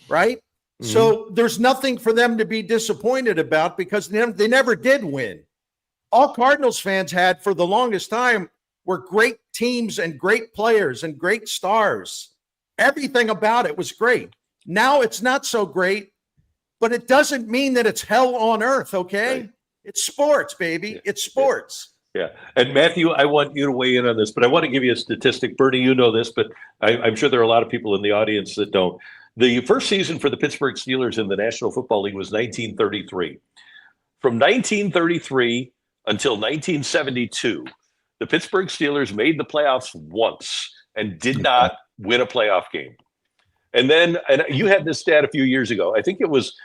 right? Mm-hmm. So there's nothing for them to be disappointed about because they never did win. All Cardinals fans had for the longest time were great teams and great players and great stars. Everything about it was great. Now it's not so great, but it doesn't mean that it's hell on earth, okay? Right. It's sports, baby. Yeah. It's sports. Yeah. And Matthew, I want you to weigh in on this, but I want to give you a statistic. Bernie, you know this, but I'm sure there are a lot of people in the audience that don't. The first season for the Pittsburgh Steelers in the National Football League was 1933. From 1933 until 1972, the Pittsburgh Steelers made the playoffs once and did not win a playoff game. And then, and you had this stat a few years ago. I think it was,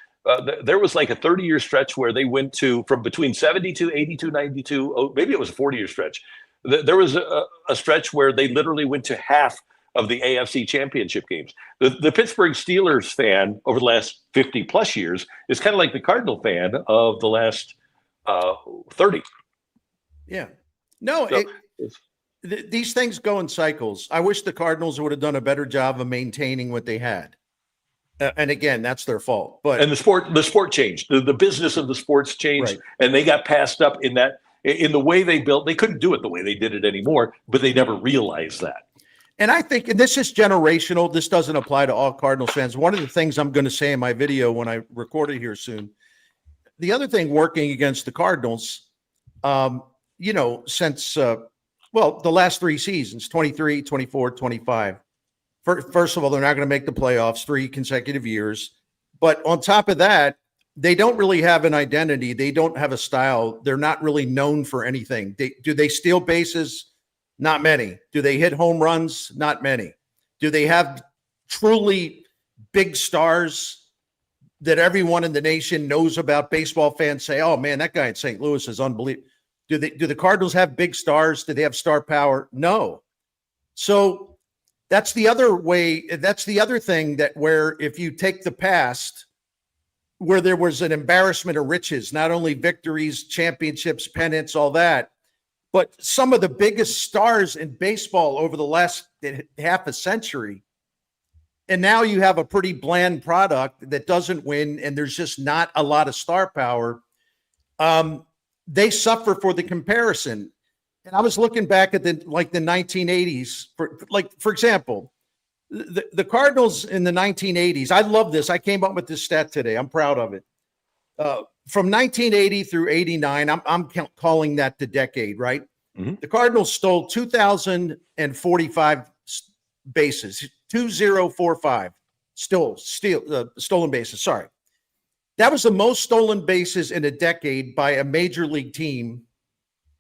there was like a 30-year stretch where they went to, from between 72, 82, 92, oh, maybe it was a 40-year stretch. There was a stretch where they literally went to half of the AFC championship games. The Pittsburgh Steelers fan over the last 50 plus years is kind of like the Cardinal fan of the last 30. Yeah. No, so, these things go in cycles. I wish the Cardinals would have done a better job of maintaining what they had. And again, that's their fault. But and the sport changed. The business of the sports changed, right. And they got passed up in the way they built. They couldn't do it the way they did it anymore, but they never realized that. And I think, and this is generational. This doesn't apply to all Cardinals fans. One of the things I'm going to say in my video when I record it here soon, the other thing working against the Cardinals, since the last three seasons, 23, 24, 25. First of all, they're not going to make the playoffs 3 consecutive years. But on top of that, they don't really have an identity. They don't have a style. They're not really known for anything. Do they steal bases? Not many. Do they hit home runs? Not many. Do they have truly big stars that everyone in the nation knows about? Baseball fans say, oh man, that guy in St. Louis is unbelievable. Do the Cardinals have big stars? Do they have star power? No. So that's the other way. That's the other thing that where if you take the past where there was an embarrassment of riches, not only victories, championships, pennants, all that, but some of the biggest stars in baseball over the last half a century. And now you have a pretty bland product that doesn't win, and there's just not a lot of star power. They suffer for the comparison. And I was looking back at the 1980s, for example, the Cardinals in the 1980s. I love this. I came up with this stat today. I'm proud of it. From 1980 through 89, I'm calling that the decade, right? Mm-hmm. The Cardinals stole 2,045 bases, 2,045 stolen bases. Sorry. That was the most stolen bases in a decade by a major league team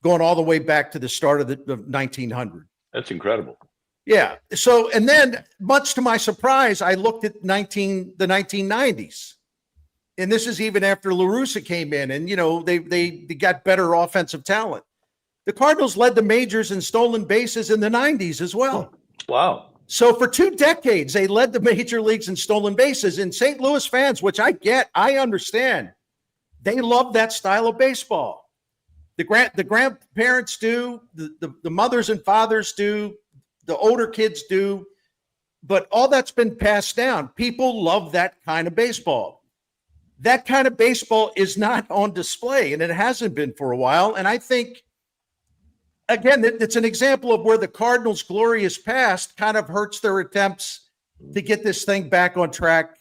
going all the way back to the start of the 1900. That's incredible. Yeah. So, and then much to my surprise, I looked at the 1990s. And this is even after La Russa came in and, they got better offensive talent. The Cardinals led the majors in stolen bases in the 90s as well. Wow. So for 2 decades, they led the major leagues in stolen bases. And St. Louis fans, which I understand, they love that style of baseball. The grandparents do, the mothers and fathers do, the older kids do, but all that's been passed down. People love that kind of baseball. That kind of baseball is not on display, and it hasn't been for a while. And I think, again, it's an example of where the Cardinals' glorious past kind of hurts their attempts to get this thing back on track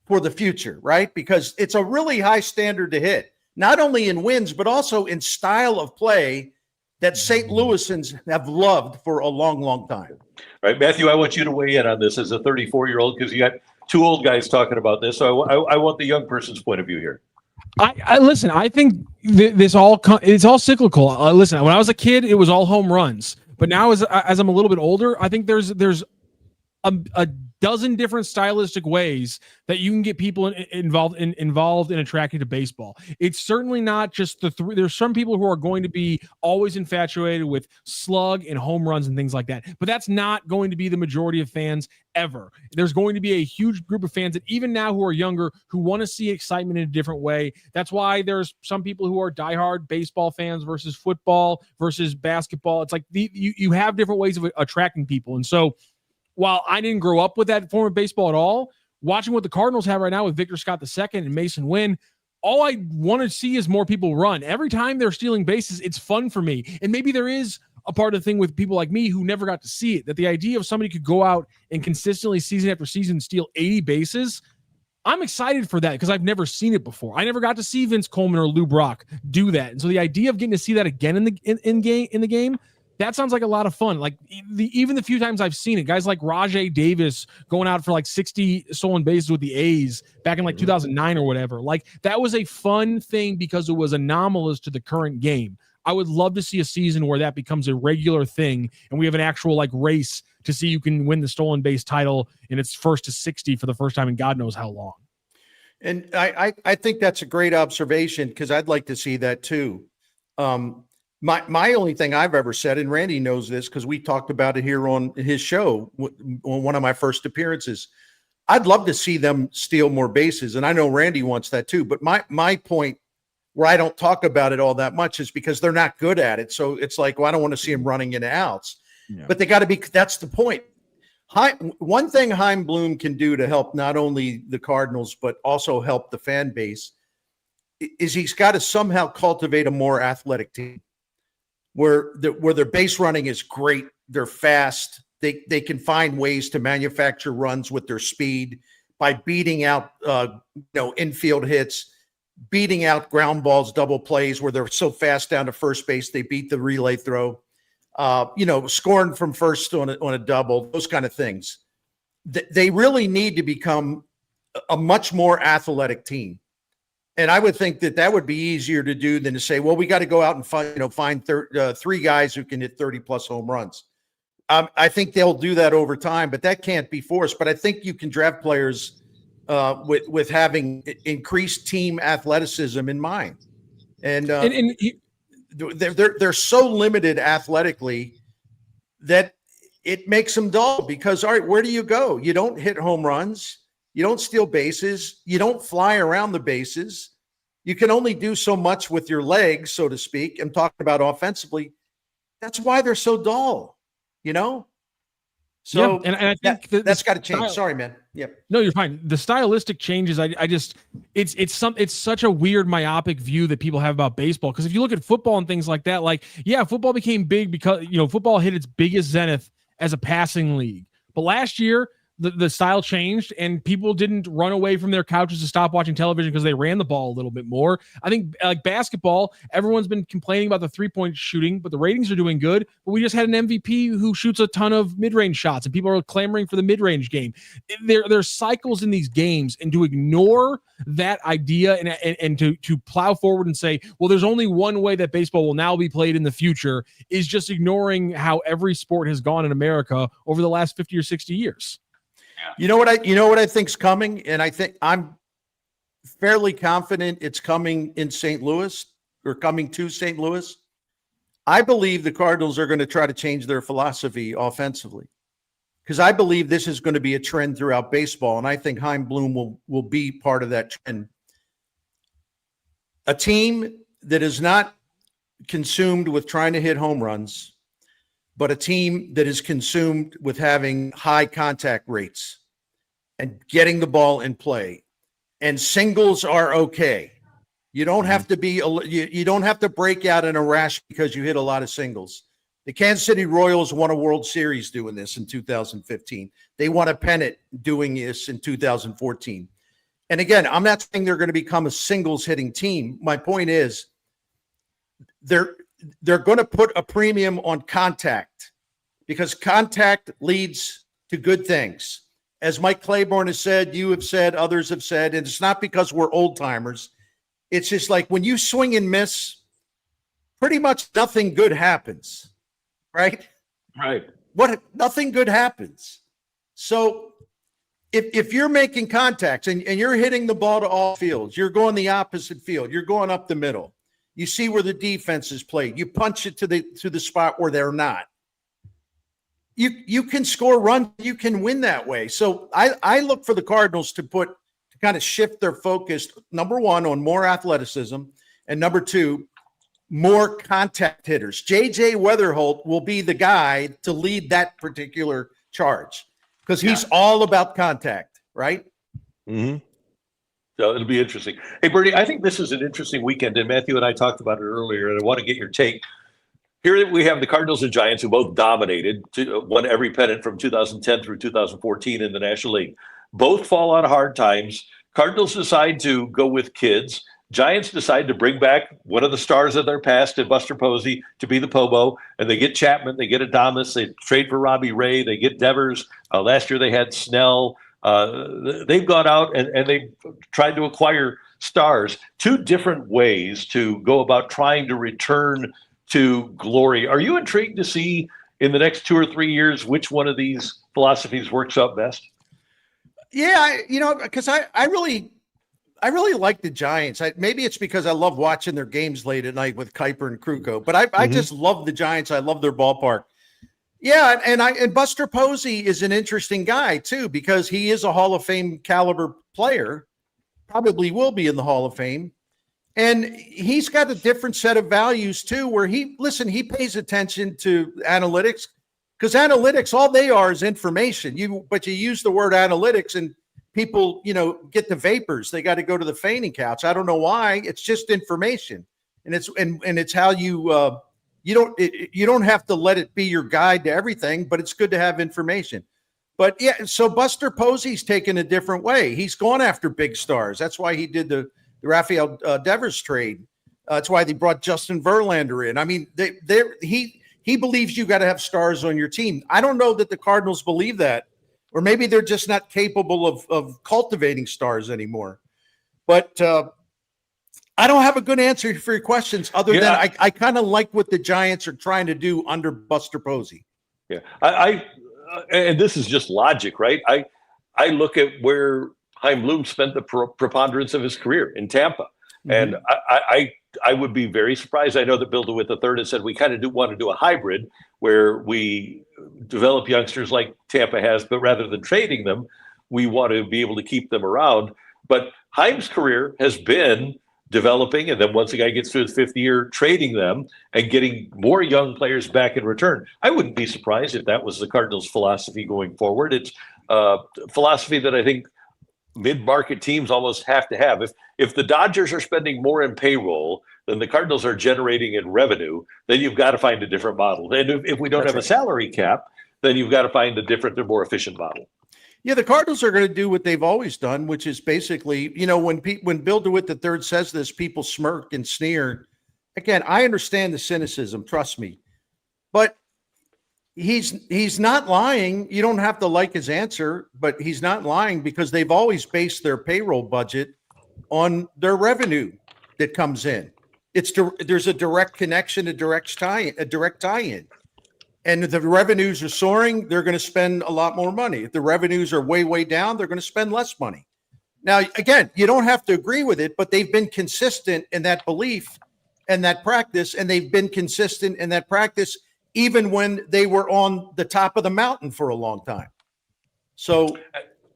for the future, right? Because it's a really high standard to hit, not only in wins, but also in style of play that St. Louisans have loved for a long, long time. All right, Matthew, I want you to weigh in on this as a 34-year-old because you got 2 old guys talking about this. So I want the young person's point of view here. I listen. I think it's all cyclical. Listen, when I was a kid, it was all home runs. But now, as I'm a little bit older, I think there's a dozen different stylistic ways that you can get people involved and attracted to baseball. It's certainly not just the three. There's some people who are going to be always infatuated with slug and home runs and things like that, but that's not going to be the majority of fans ever. There's going to be a huge group of fans that even now who are younger who want to see excitement in a different way. That's why there's some people who are diehard baseball fans versus football versus basketball. It's like you have different ways of attracting people. And so while I didn't grow up with that form of baseball at all, watching what the Cardinals have right now with Victor Scott II and Mason Wynn, all I want to see is more people run. Every time they're stealing bases, it's fun for me. And maybe there is a part of the thing with people like me who never got to see it, that the idea of somebody could go out and consistently season after season steal 80 bases, I'm excited for that because I've never seen it before. I never got to see Vince Coleman or Lou Brock do that. And so the idea of getting to see that again in the game, that sounds like a lot of fun. Like even the few times I've seen it, guys like Rajay Davis going out for like 60 stolen bases with the A's back in like 2009 or whatever. Like that was a fun thing because it was anomalous to the current game. I would love to see a season where that becomes a regular thing and we have an actual like race to see who can win the stolen base title in its first to 60 for the first time in God knows how long. And I think that's a great observation because I'd like to see that too. My only thing I've ever said, and Randy knows this because we talked about it here on his show on one of my first appearances, I'd love to see them steal more bases. And I know Randy wants that too. But my point where I don't talk about it all that much is because they're not good at it. So it's like, well, I don't want to see them running into outs. Yeah. But they got to be, that's the point. One thing Chaim Bloom can do to help not only the Cardinals, but also help the fan base is he's got to somehow cultivate a more athletic team where their base running is great. They're fast. They can find ways to manufacture runs with their speed by beating out, infield hits, beating out ground balls, double plays where they're so fast down to first base, they beat the relay throw, scoring from first on a double, those kind of things. They really need to become a much more athletic team. And I would think that would be easier to do than to say, well, we got to go out and find three guys who can hit 30 plus home runs. I think they'll do that over time, but that can't be forced. But I think you can draft players with having increased team athleticism in mind. And they're so limited athletically that it makes them dull because, all right, where do you go? You don't hit home runs. You don't steal bases. You don't fly around the bases. You can only do so much with your legs, so to speak. I'm talking about offensively. That's why they're so dull, So yeah, and I think that's got to change. Sorry, man. Yep. No, you're fine. The stylistic changes, it's such a weird myopic view that people have about baseball. Because if you look at football and things like that, football became big because football hit its biggest zenith as a passing league. But last year, the style changed and people didn't run away from their couches to stop watching television because they ran the ball a little bit more. I think like basketball, everyone's been complaining about the 3-point shooting, but the ratings are doing good. But we just had an MVP who shoots a ton of mid-range shots and people are clamoring for the mid-range game. There's cycles in these games, and to ignore that idea and to plow forward and say, well, there's only one way that baseball will now be played in the future is just ignoring how every sport has gone in America over the last 50 or 60 years. You know what I think's coming, and I think I'm fairly confident it's coming in St. Louis or coming to St. Louis. I believe the Cardinals are going to try to change their philosophy offensively because I believe this is going to be a trend throughout baseball, and I think Chaim Bloom will be part of that trend. A team that is not consumed with trying to hit home runs, but a team that is consumed with having high contact rates and getting the ball in play. And singles are okay. You don't have to be you don't have to break out in a rash because you hit a lot of singles. The Kansas City Royals won a World Series doing this in 2015. They won a pennant doing this in 2014. And again, I'm not saying they're going to become a singles hitting team. My point is they're going to put a premium on contact because contact leads to good things. As Mike Claiborne has said, you have said, others have said, and it's not because we're old timers. It's just like when you swing and miss, pretty much nothing good happens, right? Right. Nothing good happens. So if you're making contacts and you're hitting the ball to all fields, you're going the opposite field, you're going up the middle. You see where the defense is played. You punch it to the spot where they're not. You can score runs. You can win that way. So I look for the Cardinals to kind of shift their focus, number one, on more athleticism, and number two, more contact hitters. J.J. Weatherholt will be the guy to lead that particular charge because he's all about contact, right? Mm-hmm. So it'll be interesting. Hey, Bernie, I think this is an interesting weekend, and Matthew and I talked about it earlier, and I want to get your take. Here we have the Cardinals and Giants, who both dominated, won every pennant from 2010 through 2014 in the National League. Both fall on hard times. Cardinals decide to go with kids. Giants decide to bring back one of the stars of their past, and Buster Posey, to be the Pobo, and they get Chapman, they get Adames, they trade for Robbie Ray, they get Devers. Last year they had Snell. They've gone out and they've tried to acquire stars. Two different ways to go about trying to return to glory. Are you intrigued to see in the next 2 or 3 years which one of these philosophies works out best? Yeah, because I really like the Giants. Maybe it's because I love watching their games late at night with Kuiper and Kruko, but I just love the Giants. I love their ballpark. Yeah, and Buster Posey is an interesting guy too, because he is a Hall of Fame caliber player, probably will be in the Hall of Fame. And he's got a different set of values too, where he pays attention to analytics, because analytics, all they are is information. But you use the word analytics and people, get the vapors. They got to go to the fainting couch. I don't know why. It's just information. And it's how you don't have to let it be your guide to everything, but it's good to have information. But yeah, so Buster Posey's taken a different way. He's gone after big stars. That's why he did the Rafael Devers trade. That's why they brought Justin Verlander in. I mean, he believes you got to have stars on your team. I don't know that the Cardinals believe that, or maybe they're just not capable of cultivating stars anymore. But I don't have a good answer for your questions other than I kind of like what the Giants are trying to do under Buster Posey. Yeah, I and this is just logic, right? I look at where Chaim Bloom spent the preponderance of his career in Tampa, and I would be very surprised. I know that Bill DeWitt III has said we kind of want to do a hybrid where we develop youngsters like Tampa has, but rather than trading them, we want to be able to keep them around. But Chaim's career has been developing, and then once a guy gets to his fifth year, trading them and getting more young players back in return. I wouldn't be surprised if that was the Cardinals' philosophy going forward. It's a philosophy that I think mid-market teams almost have to have. If the Dodgers are spending more in payroll than the Cardinals are generating in revenue, then you've got to find a different model. And if we don't have a salary cap, then you've got to find a different and more efficient model. Yeah, the Cardinals are going to do what they've always done, which is basically, when Bill DeWitt III says this, people smirk and sneer. Again, I understand the cynicism, trust me. But he's not lying. You don't have to like his answer, but he's not lying, because they've always based their payroll budget on their revenue that comes in. There's a direct connection, a direct tie-in. And if the revenues are soaring, they're going to spend a lot more money. If the revenues are way, way down, they're going to spend less money. Now, again, you don't have to agree with it, but they've been consistent in that belief and that practice, and they've been consistent in that practice even when they were on the top of the mountain for a long time. So,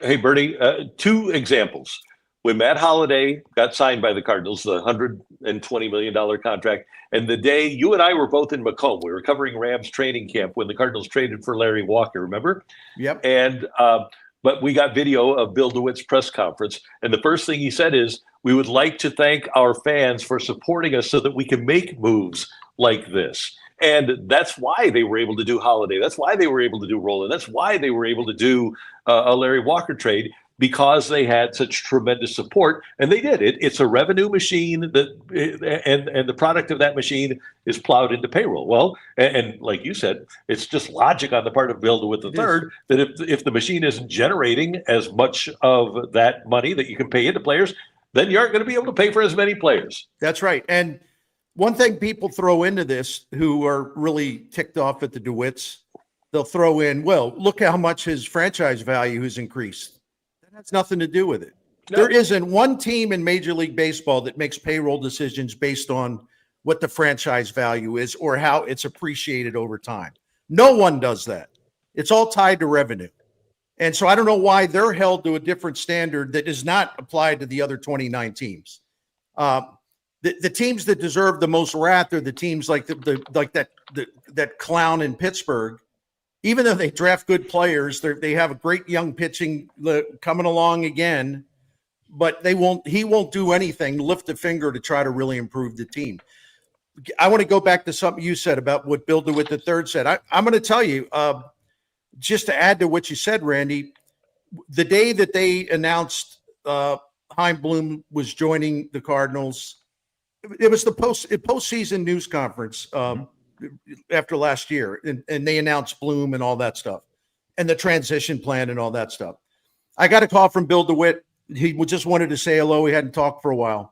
hey, Bernie, 2 examples. When Matt Holliday got signed by the Cardinals, the $120 million contract, and the day you and I were both in Macomb, we were covering Rams training camp when the Cardinals traded for Larry Walker, remember? Yep. And but we got video of Bill DeWitt's press conference, and the first thing he said is, we would like to thank our fans for supporting us so that we can make moves like this. And that's why they were able to do Holiday. That's why they were able to do Roland. That's why they were able to do a Larry Walker trade, because they had such tremendous support, and they did. It's a revenue machine and the product of that machine is plowed into payroll. Well, and like you said, it's just logic on the part of Bill DeWitt III that if the machine isn't generating as much of that money that you can pay into players, then you aren't going to be able to pay for as many players. That's right. And one thing people throw into this, who are really ticked off at the DeWitts, they'll throw in, well, look how much his franchise value has increased. has nothing to do with it. No. There isn't one team in Major League Baseball that makes payroll decisions based on what the franchise value is or how it's appreciated over time. No one does that. It's all tied to revenue. And so I don't know why they're held to a different standard that is not applied to the other 29 teams. The teams that deserve the most wrath are the teams like that clown in Pittsburgh. Even though they draft good players, they have a great young pitching coming along again, but he won't do anything, lift a finger to try to really improve the team. I want to go back to something you said about what Bill DeWitt III said. I'm going to tell you, just to add to what you said, Randy, the day that they announced Chaim Bloom was joining the Cardinals, it was the postseason news conference after last year, and they announced Bloom and all that stuff, and the transition plan and all that stuff. I got a call from Bill DeWitt. He just wanted to say hello. We hadn't talked for a while.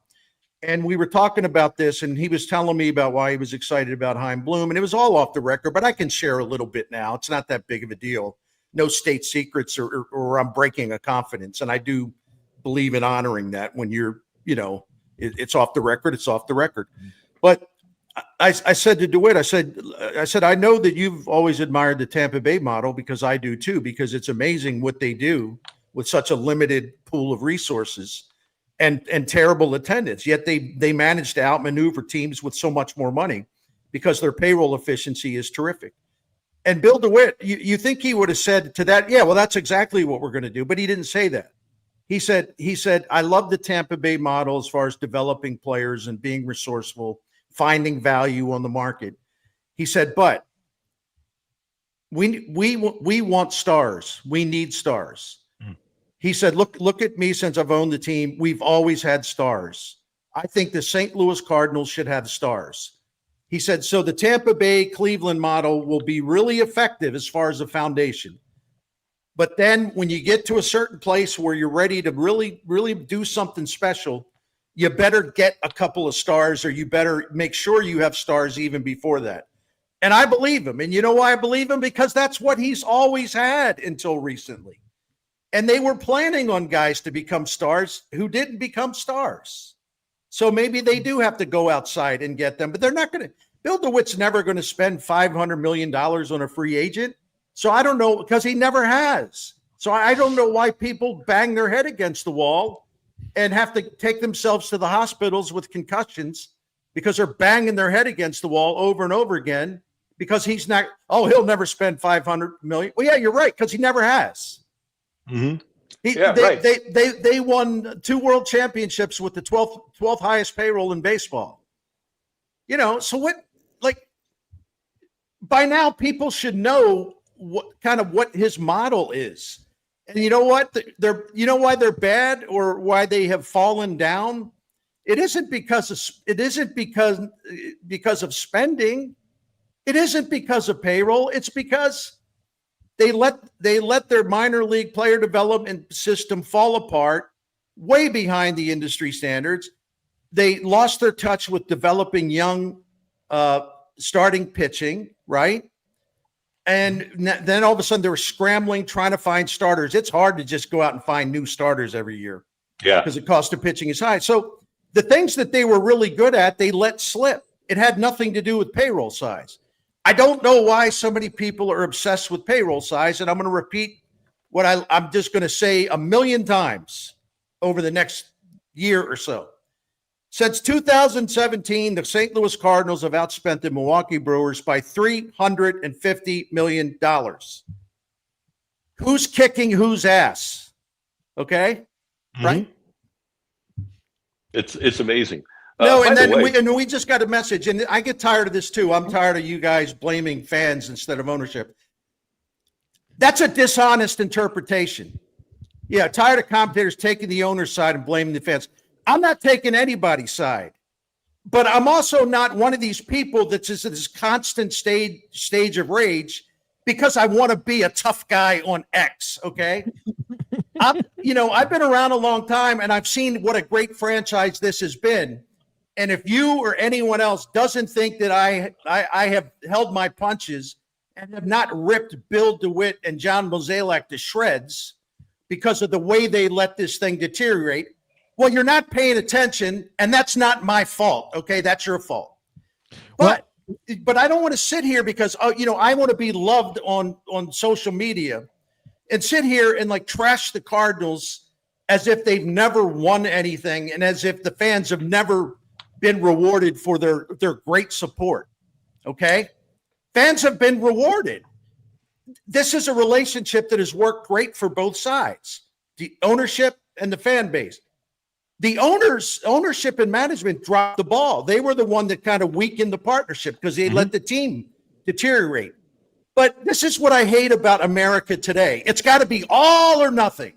And we were talking about this, and he was telling me about why he was excited about Chaim Bloom, and it was all off the record, but I can share a little bit now. It's not that big of a deal. No state secrets or I'm breaking a confidence, and I do believe in honoring that when you're, it's off the record, it's off the record. But I said to DeWitt, I said, I know that you've always admired the Tampa Bay model because I do too, because it's amazing what they do with such a limited pool of resources and terrible attendance. Yet they manage to outmaneuver teams with so much more money because their payroll efficiency is terrific. And Bill DeWitt, you think he would have said to that, yeah, well, that's exactly what we're going to do. But he didn't say that. He said, I love the Tampa Bay model as far as developing players and being resourceful, finding value on the market. He said, but we want stars. We need stars. He said, look at me since I've owned the team. We've always had stars. I think the St. Louis Cardinals should have stars. He said, so the Tampa Bay Cleveland model will be really effective as far as a foundation. But then when you get to a certain place where you're ready to really, really do something special, you better get a couple of stars, or you better make sure you have stars even before that. And I believe him. And you know why I believe him? Because that's what he's always had until recently. And they were planning on guys to become stars who didn't become stars. So maybe they do have to go outside and get them, but they're not going to. Bill DeWitt's never going to spend $500 million on a free agent. So I don't know, because he never has. So I don't know why people bang their head against the wall and have to take themselves to the hospitals with concussions because they're banging their head against the wall over and over again because he's not, he'll never spend $500 million. Well, yeah, you're right, because he never has. Mm-hmm. They won 2 world championships with the 12th highest payroll in baseball. So what, by now people should know what his model is. And you know what? Why they're bad or why they have fallen down? It isn't because of spending. It isn't because of payroll. It's because they let their minor league player development system fall apart, way behind the industry standards. They lost their touch with developing young starting pitching, right? And then all of a sudden they were scrambling, trying to find starters. It's hard to just go out and find new starters every year. Yeah. Because the cost of pitching is high. So the things that they were really good at, they let slip. It had nothing to do with payroll size. I don't know why so many people are obsessed with payroll size, and I'm going to repeat what I'm just going to say 1,000,000 times over the next year or so. Since 2017, the St. Louis Cardinals have outspent the Milwaukee Brewers by $350 million. Who's kicking whose ass? Okay? Mm-hmm. Right? It's amazing. No, and then we just got a message, and I get tired of this too. I'm tired of you guys blaming fans instead of ownership. That's a dishonest interpretation. Yeah, tired of commentators taking the owner's side and blaming the fans. I'm not taking anybody's side, but I'm also not one of these people that's just this constant stage of rage because I want to be a tough guy on X. Okay. I've been around a long time and I've seen what a great franchise this has been. And if you or anyone else doesn't think that I have held my punches and have not ripped Bill DeWitt and John Mozeliak to shreds, because of the way they let this thing deteriorate. Well, you're not paying attention, and that's not my fault. Okay, that's your fault. But I don't want to sit here because I want to be loved on social media and sit here and like trash the Cardinals as if they've never won anything and as if the fans have never been rewarded for their great support. Okay, fans have been rewarded. This is a relationship that has worked great for both sides, the ownership and the fan base. The ownership and management dropped the ball. They were the one that kind of weakened the partnership because they let the team deteriorate. But this is what I hate about America today. It's got to be all or nothing,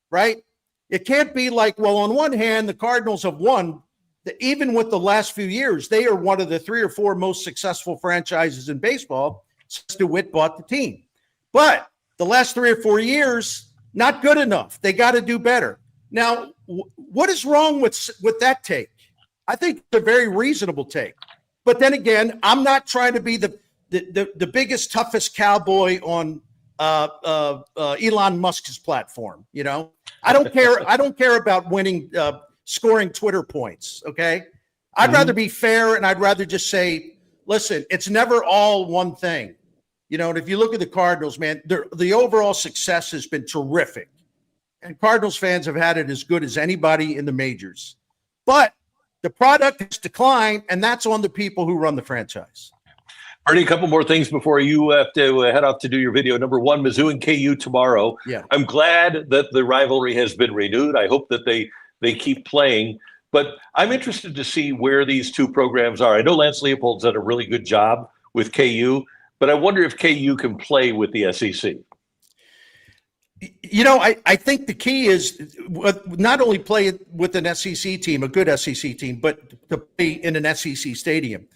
right? It can't be like, well, on one hand, the Cardinals have won. Even with the last few years, they are one of the 3 or 4 most successful franchises in baseball since DeWitt bought the team. But the last 3 or 4 years, not good enough. They got to do better. Now, what is wrong with that take? I think it's a very reasonable take. But then again, I'm not trying to be the biggest, toughest cowboy on Elon Musk's platform. I don't care. I don't care about winning, scoring Twitter points. Okay, I'd rather be fair, and I'd rather just say, listen, it's never all one thing. And if you look at the Cardinals, man, the overall success has been terrific. And Cardinals fans have had it as good as anybody in the majors. But the product has declined, and that's on the people who run the franchise. Ernie, a couple more things before you have to head off to do your video. Number one, Mizzou and KU tomorrow. Yeah. I'm glad that the rivalry has been renewed. I hope that they keep playing. But I'm interested to see where these two programs are. I know Lance Leopold's done a really good job with KU, but I wonder if KU can play with the SEC. I think the key is not only play with an SEC team, a good SEC team, but to play in an SEC stadium.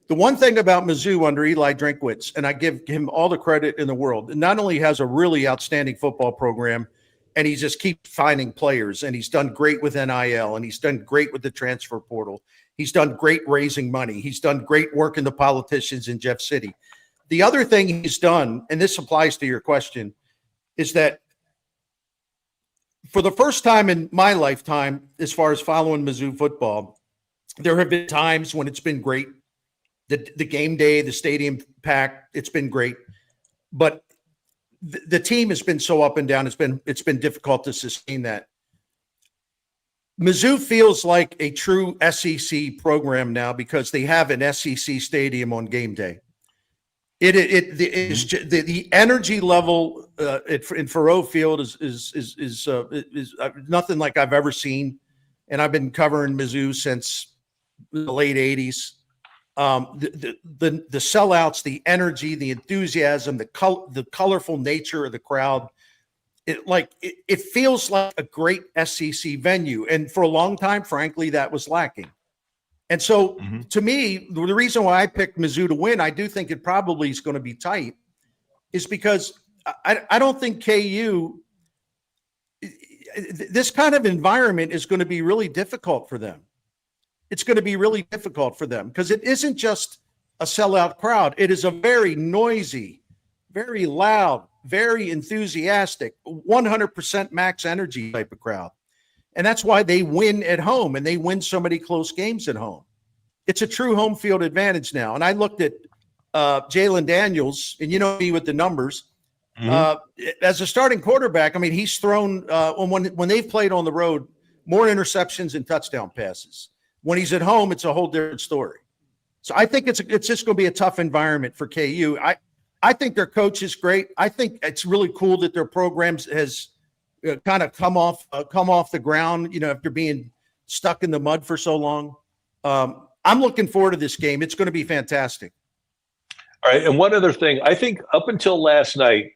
The one thing about Mizzou under Eli Drinkwitz, and I give him all the credit in the world, not only has a really outstanding football program, and he just keeps finding players, and he's done great with NIL, and he's done great with the transfer portal. He's done great raising money. He's done great work in the politicians in Jeff City. The other thing he's done, and this applies to your question, is that for the first time in my lifetime, as far as following Mizzou football, there have been times when it's been great. The game day, the stadium packed, it's been great. But the team has been so up and down, it's been difficult to sustain that. Mizzou feels like a true SEC program now because they have an SEC stadium on game day. The energy level in Faurot Field is nothing like I've ever seen, and I've been covering Mizzou since the late '80s. The sellouts, the energy, the enthusiasm, the colorful nature of the crowd. It feels like a great SEC venue, and for a long time, frankly, that was lacking. And so, to me, the reason why I picked Mizzou to win, I do think it probably is going to be tight, is because I don't think KU, this kind of environment is going to be really difficult for them. It's going to be really difficult for them because it isn't just a sellout crowd. It is a very noisy, very loud, very enthusiastic, 100% max energy type of crowd. And that's why they win at home and they win so many close games at home. It's a true home field advantage now. And I looked at Jalen Daniels, and me with the numbers. As a starting quarterback, I mean, he's thrown when they've played on the road more interceptions and touchdown passes. When he's at home, it's a whole different story. So I think it's just going to be a tough environment for KU. I think their coach is great. I think it's really cool that their programs has kind of come off the ground, after being stuck in the mud for so long. I'm looking forward to this game. It's going to be fantastic. All right. And one other thing, I think up until last night,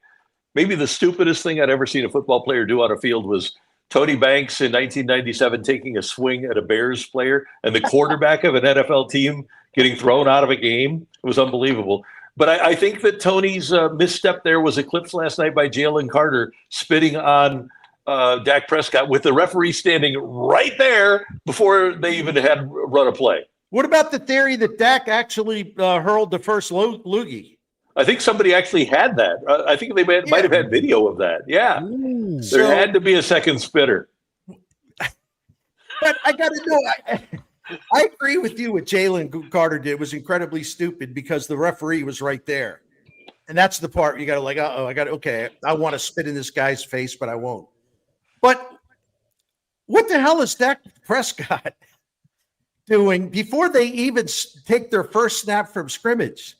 maybe the stupidest thing I'd ever seen a football player do on a field was Tony Banks in 1997 taking a swing at a Bears player and the quarterback of an NFL team getting thrown out of a game. It was unbelievable. But I think that Tony's misstep there was eclipsed last night by Jalen Carter spitting on Dak Prescott with the referee standing right there before they even had run a play. What about the theory that Dak actually hurled the first loogie? I think somebody actually had that. I think they might have had video of that. Yeah. Ooh. There had to be a second spitter. But I got to know. I agree with you. What Jalen Carter did was incredibly stupid because the referee was right there, and that's the part you got to like. I want to spit in this guy's face, but I won't. But what the hell is Dak Prescott doing before they even take their first snap from scrimmage?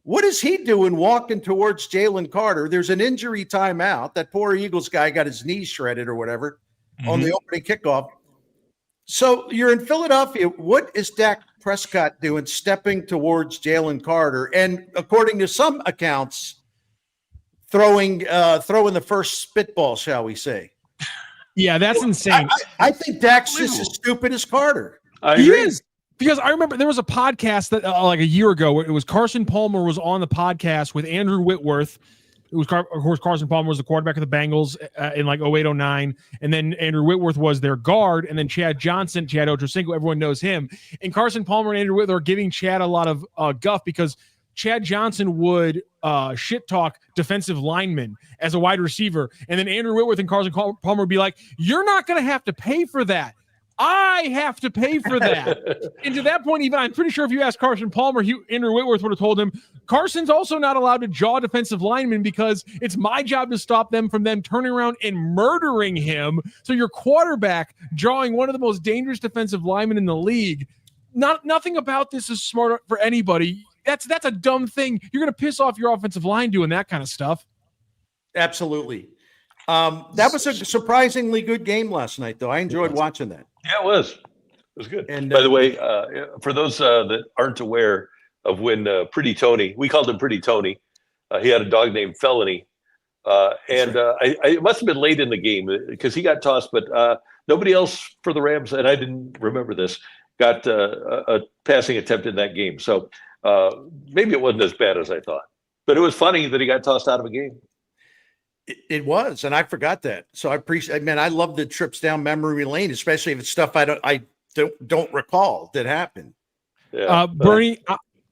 What is he doing walking towards Jalen Carter? There's an injury timeout. That poor Eagles guy got his knee shredded or whatever on the opening kickoff. So you're in Philadelphia. What is Dak Prescott doing stepping towards Jalen Carter? And according to some accounts, throwing the first spitball, shall we say. Yeah, that's insane. I think Dak's just as stupid as Carter. He is. Because I remember there was a podcast that like a year ago where it was Carson Palmer was on the podcast with Andrew Whitworth. It was, of course, Carson Palmer was the quarterback of the Bengals in like 08, 09. And then Andrew Whitworth was their guard. And then Chad Johnson, Chad Ochocinco, everyone knows him. And Carson Palmer and Andrew Whitworth are giving Chad a lot of guff because Chad Johnson would shit talk defensive linemen as a wide receiver. And then Andrew Whitworth and Carson Palmer would be like, you're not going to have to pay for that. I have to pay for that. And to that point, even I'm pretty sure if you asked Carson Palmer, Andrew Whitworth would have told him, Carson's also not allowed to jaw defensive linemen because it's my job to stop them from them turning around and murdering him. So your quarterback jawing one of the most dangerous defensive linemen in the league. Nothing about this is smart for anybody. That's a dumb thing. You're going to piss off your offensive line doing that kind of stuff. Absolutely. That was a surprisingly good game last night, though. I enjoyed watching that. Yeah, it was. It was good. And by the way, for those that aren't aware of when Pretty Tony, we called him Pretty Tony. He had a dog named Felony. It must have been late in the game because he got tossed, but nobody else for the Rams, and I didn't remember this, got a passing attempt in that game. So maybe it wasn't as bad as I thought. But it was funny that he got tossed out of a game. It was, and I forgot that. So I appreciate. Man, I love the trips down memory lane, especially if it's stuff I don't recall that happened. Yeah, Bernie,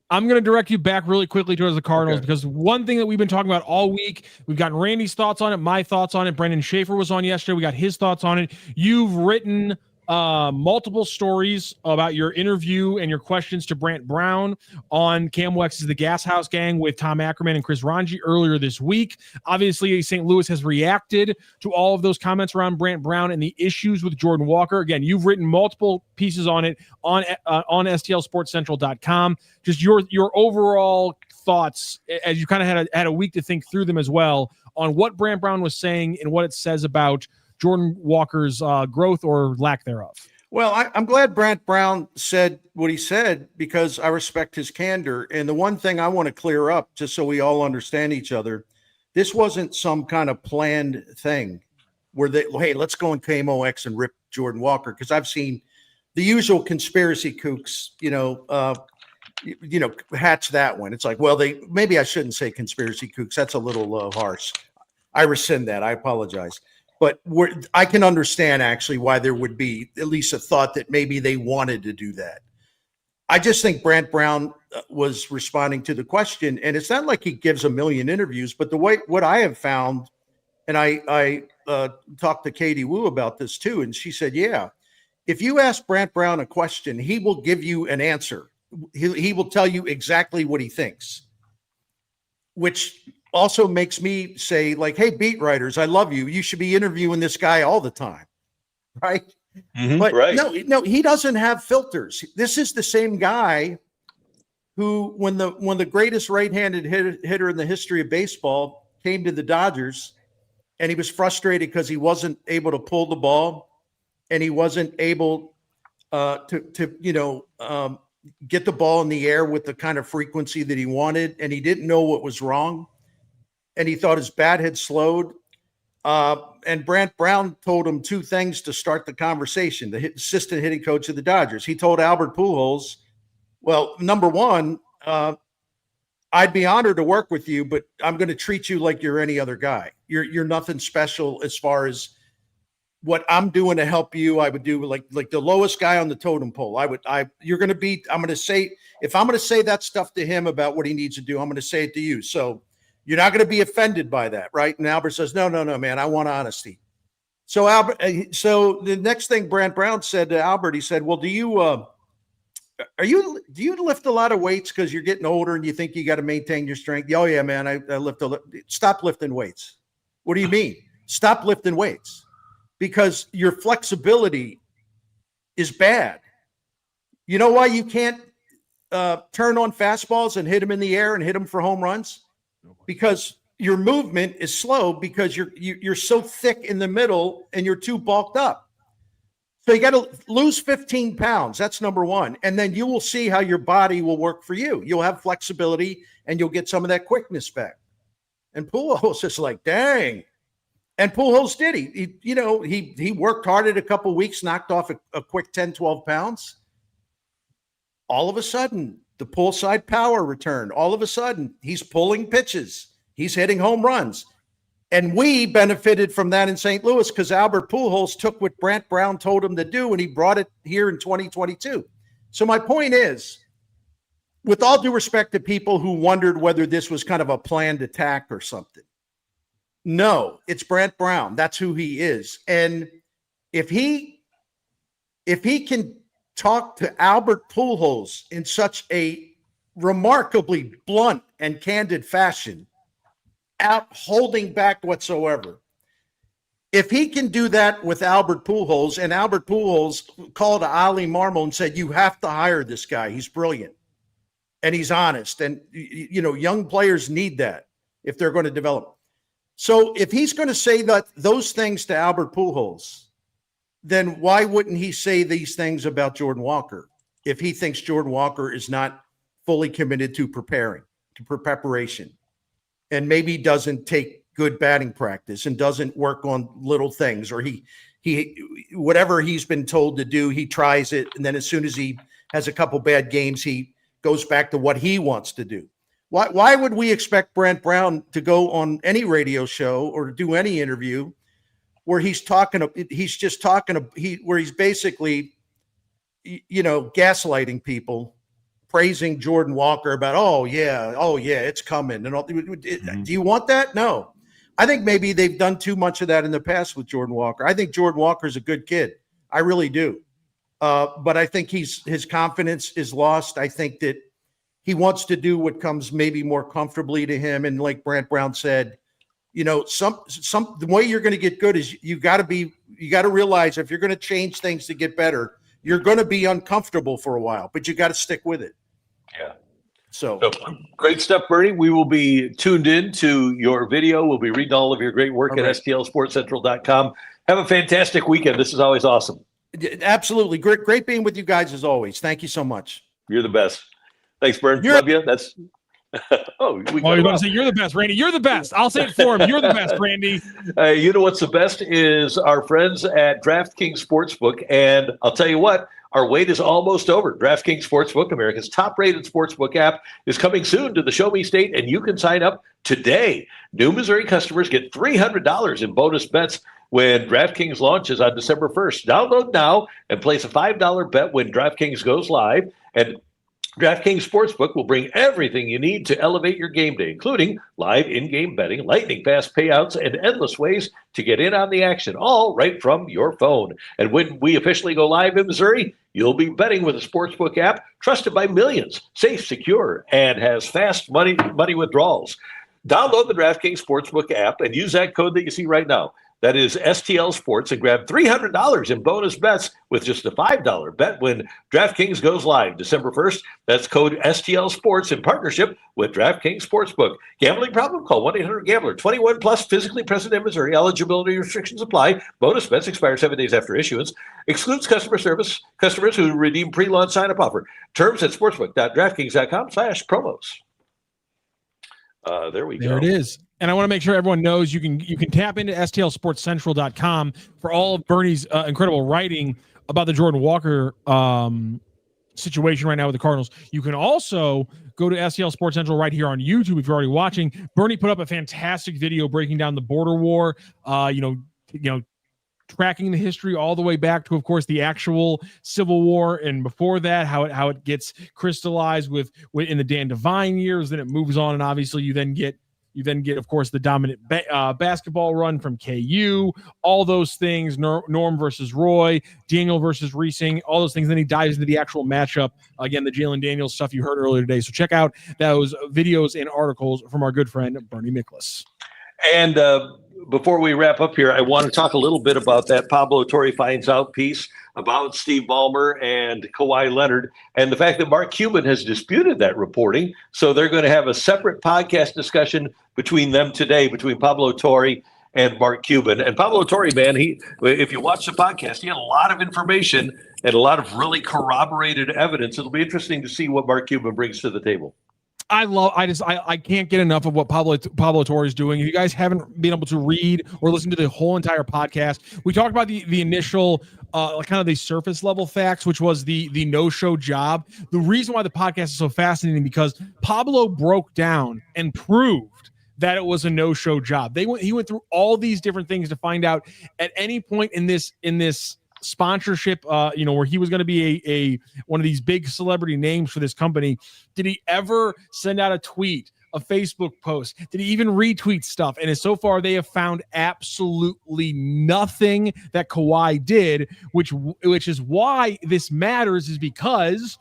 I'm going to direct you back really quickly towards the Cardinals because one thing that we've been talking about all week, we've gotten Randy's thoughts on it, my thoughts on it. Brendan Schaefer was on yesterday. We got his thoughts on it. You've written multiple stories about your interview and your questions to Brant Brown on Cam Wex's The Gas House Gang with Tom Ackerman and Chris Ranji earlier this week. Obviously, St. Louis has reacted to all of those comments around Brant Brown and the issues with Jordan Walker. Again, you've written multiple pieces on it on STLSportsCentral.com. Just your overall thoughts as you kind of had a week to think through them as well on what Brant Brown was saying and what it says about Jordan Walker's growth or lack thereof. Well, I'm glad Brant Brown said what he said because I respect his candor. And the one thing I want to clear up, just so we all understand each other, this wasn't some kind of planned thing where hey, let's go in KMOX and rip Jordan Walker. Because I've seen the usual conspiracy kooks, hatch that one. It's like, well, maybe I shouldn't say conspiracy kooks. That's a little harsh. I rescind that. I apologize. But I can understand actually why there would be at least a thought that maybe they wanted to do that. I just think Brant Brown was responding to the question, and it's not like he gives a million interviews, but what I have found, and I talked to Katie Wu about this too, and she said, yeah, if you ask Brant Brown a question, he will give you an answer. He will tell you exactly what he thinks, which also makes me say, like, hey, beat writers, I love you. You should be interviewing this guy all the time. Right. Mm-hmm, but right. No, he doesn't have filters. This is the same guy who, when the greatest right-handed hitter in the history of baseball came to the Dodgers and he was frustrated because he wasn't able to pull the ball and he wasn't able to get the ball in the air with the kind of frequency that he wanted. And he didn't know what was wrong. And he thought his bat had slowed. And Brant Brown told him two things to start the conversation, the assistant hitting coach of the Dodgers. He told Albert Pujols, well, number one, I'd be honored to work with you, but I'm going to treat you like you're any other guy. You're nothing special as far as what I'm doing to help you, I would do like the lowest guy on the totem pole. I'm going to say, if I'm going to say that stuff to him about what he needs to do, I'm going to say it to you. So you're not going to be offended by that, right? And Albert says, no, man, I want honesty. So so the next thing Brant Brown said to Albert, he said, well, do you lift a lot of weights because you're getting older and you think you got to maintain your strength? Oh yeah, man, I lift stop lifting weights. What do you mean? Stop lifting weights, because your flexibility is bad. You know why you can't turn on fastballs and hit them in the air and hit them for home runs? Because your movement is slow, because you're so thick in the middle and you're too bulked up. So you got to lose 15 pounds. That's number one. And then you will see how your body will work for you. You'll have flexibility and you'll get some of that quickness back. And Pujols just like, dang. And Pujols did. He worked hard at a couple of weeks, knocked off a quick 10, 12 pounds. All of a sudden, the pull side power returned. All of a sudden, he's pulling pitches. He's hitting home runs. And we benefited from that in St. Louis because Albert Pujols took what Brant Brown told him to do, and he brought it here in 2022. So my point is, with all due respect to people who wondered whether this was kind of a planned attack or something, no, it's Brant Brown. That's who he is. And if he can talk to Albert Pujols in such a remarkably blunt and candid fashion, out holding back whatsoever. If he can do that with Albert Pujols, and Albert Pujols called Ali Marmol and said, you have to hire this guy. He's brilliant and he's honest. And, young players need that if they're going to develop. So if he's going to say those things to Albert Pujols, then why wouldn't he say these things about Jordan Walker if he thinks Jordan Walker is not fully committed to preparation? And maybe doesn't take good batting practice and doesn't work on little things, or he whatever he's been told to do, he tries it. And then as soon as he has a couple bad games, he goes back to what he wants to do. Why would we expect Brant Brown to go on any radio show or do any interview where he's basically, gaslighting people, praising Jordan Walker about, oh yeah, it's coming. And all, do you want that? No. I think maybe they've done too much of that in the past with Jordan Walker. I think Jordan Walker's a good kid. I really do. But I think his confidence is lost. I think that he wants to do what comes maybe more comfortably to him. And like Brant Brown said, the way you're going to get good is you got to realize if you're going to change things to get better, you're going to be uncomfortable for a while, but you got to stick with it. Yeah. So great stuff, Bernie. We will be tuned in to your video. We'll be reading all of your great work at stlsportscentral.com. Have a fantastic weekend. This is always awesome. Absolutely. Great being with you guys as always. Thank you so much. You're the best. Thanks, Bern. Love you. That's you're going to say you're the best, Randy. You're the best. I'll say it for him. You're the best, Randy. You know what's the best is our friends at DraftKings Sportsbook. And I'll tell you what, our wait is almost over. DraftKings Sportsbook, America's top-rated sportsbook app, is coming soon to the Show Me State, and you can sign up today. New Missouri customers get $300 in bonus bets when DraftKings launches on December 1st. Download now and place a $5 bet when DraftKings goes live. And DraftKings Sportsbook will bring everything you need to elevate your game day, including live in-game betting, lightning-fast payouts, and endless ways to get in on the action, all right from your phone. And when we officially go live in Missouri, you'll be betting with a sportsbook app trusted by millions, safe, secure, and has fast money withdrawals. Download the DraftKings Sportsbook app and use that code that you see right now. That is STL Sports, and grab $300 in bonus bets with just a $5 bet when DraftKings goes live December 1st. That's code STL Sports in partnership with DraftKings Sportsbook. Gambling problem? Call 1-800-GAMBLER. 21 plus, physically present in Missouri. Eligibility restrictions apply. Bonus bets expire 7 days after issuance. Excludes customers who redeem pre-launch sign-up offer. Terms at sportsbook.draftkings.com/promos. There we go. There it is. And I want to make sure everyone knows you can tap into stlsportscentral.com for all of Bernie's incredible writing about the Jordan Walker situation right now with the Cardinals. You can also go to STL Sports Central right here on YouTube if you're already watching. Bernie put up a fantastic video breaking down the border war. tracking the history all the way back to, of course, the actual Civil War, and before that, how it gets crystallized with in the Dan Devine years. Then it moves on, and obviously you then get, of course, the dominant basketball run from KU, all those things, Norm versus Roy, Daniel versus Reesing, all those things. Then he dives into the actual matchup, again, the Jalen Daniels stuff you heard earlier today. So check out those videos and articles from our good friend Bernie Miklasz. And before we wrap up here, I want to talk a little bit about that Pablo Torre finds out piece about Steve Ballmer and Kawhi Leonard, and the fact that Mark Cuban has disputed that reporting. So they're going to have a separate podcast discussion between them today, between Pablo Torre and Mark Cuban. And Pablo Torre, man, if you watch the podcast, he had a lot of information and a lot of really corroborated evidence. It'll be interesting to see what Mark Cuban brings to the table. I can't get enough of what Pablo Torre is doing. If you guys haven't been able to read or listen to the whole entire podcast, we talked about the initial kind of the surface level facts, which was the no-show job. The reason why the podcast is so fascinating, because Pablo broke down and proved that it was a no-show job. He went through all these different things to find out at any point in this sponsorship, where he was going to be a one of these big celebrity names for this company. Did he ever send out a tweet, a Facebook post? Did he even retweet stuff? And so far, they have found absolutely nothing that Kawhi did, which is why this matters, is because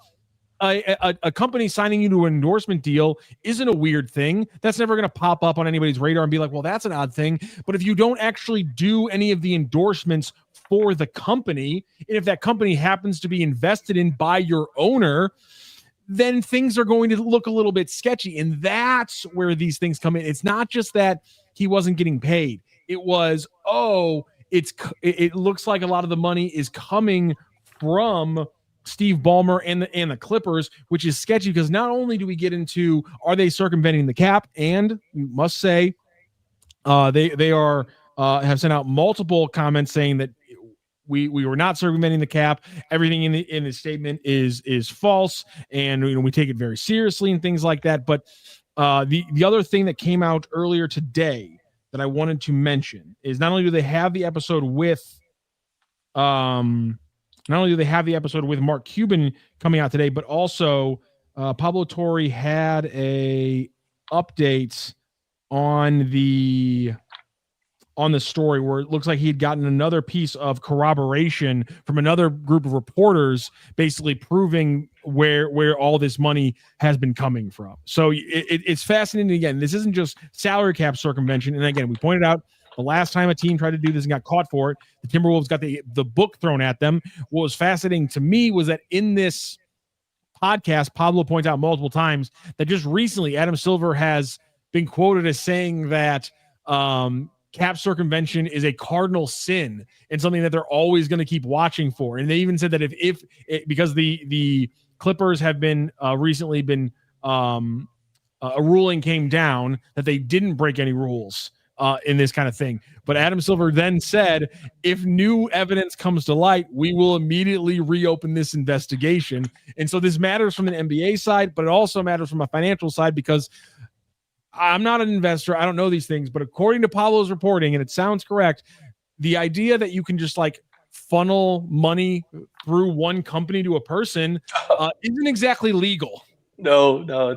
a company signing you to an endorsement deal isn't a weird thing. That's never going to pop up on anybody's radar and be like, well, that's an odd thing. But if you don't actually do any of the endorsements for the company, and if that company happens to be invested in by your owner, then things are going to look a little bit sketchy. And that's where these things come in. It's not just that he wasn't getting paid. It was, it looks like a lot of the money is coming from Steve Ballmer and the Clippers, which is sketchy, because not only do we get into, are they circumventing the cap? And we must say, they are have sent out multiple comments saying that we were not circumventing the cap. Everything in the statement is false, and we take it very seriously and things like that. But the other thing that came out earlier today that I wanted to mention is not only do they have the episode with Mark Cuban coming out today, but also Pablo Torre had a update on the story where it looks like he had gotten another piece of corroboration from another group of reporters, basically proving where all this money has been coming from. So it's fascinating. Again, this isn't just salary cap circumvention. And again, we pointed out the last time a team tried to do this and got caught for it, the Timberwolves got the book thrown at them. What was fascinating to me was that in this podcast, Pablo points out multiple times that just recently Adam Silver has been quoted as saying that cap circumvention is a cardinal sin and something that they're always going to keep watching for. And they even said that if because the Clippers have been recently been a ruling came down that they didn't break any rules in this kind of thing. But Adam Silver then said, if new evidence comes to light, we will immediately reopen this investigation. And so this matters from an NBA side, but it also matters from a financial side, because I'm not an investor. I don't know these things, but according to Pablo's reporting, and it sounds correct, the idea that you can just like funnel money through one company to a person isn't exactly legal. No.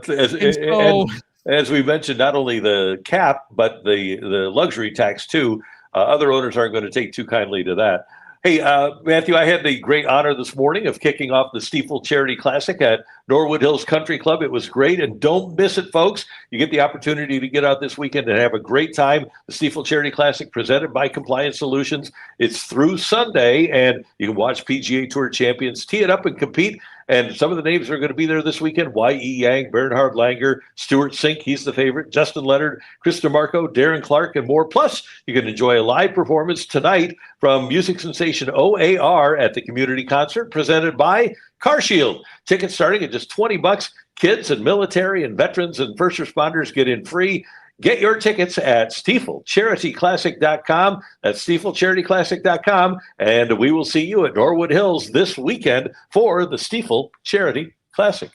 As we mentioned, not only the cap, but the luxury tax too. Other owners aren't going to take too kindly to that. Hey, Matthew, I had the great honor this morning of kicking off the Stiefel Charity Classic at Norwood Hills Country Club. It was great, and don't miss it, folks. You get the opportunity to get out this weekend and have a great time. The Stiefel Charity Classic, presented by Compliance Solutions. It's through Sunday, and you can watch PGA Tour champions tee it up and compete. And some of the names are going to be there this weekend: Y.E. Yang, Bernhard Langer, Stuart Sink, he's the favorite, Justin Leonard, Chris DeMarco, Darren Clark, and more. Plus, you can enjoy a live performance tonight from music sensation OAR at the community concert presented by CarShield. Tickets starting at just $20. Kids and military and veterans and first responders get in free. Get your tickets at StiefelCharityClassic.com. That's StiefelCharityClassic.com. And we will see you at Norwood Hills this weekend for the Stiefel Charity Classic.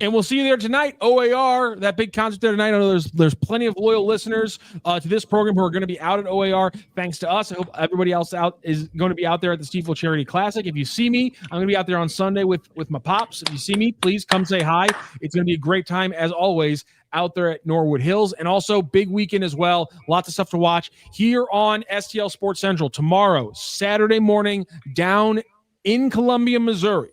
And we'll see you there tonight. OAR, that big concert there tonight. I know there's plenty of loyal listeners to this program who are going to be out at OAR thanks to us. I hope everybody else out is going to be out there at the Stiefel Charity Classic. If you see me, I'm going to be out there on Sunday with my pops. If you see me, please come say hi. It's going to be a great time, as always, out there at Norwood Hills. And also, big weekend as well. Lots of stuff to watch here on STL Sports Central. Tomorrow, Saturday morning, down in Columbia, Missouri.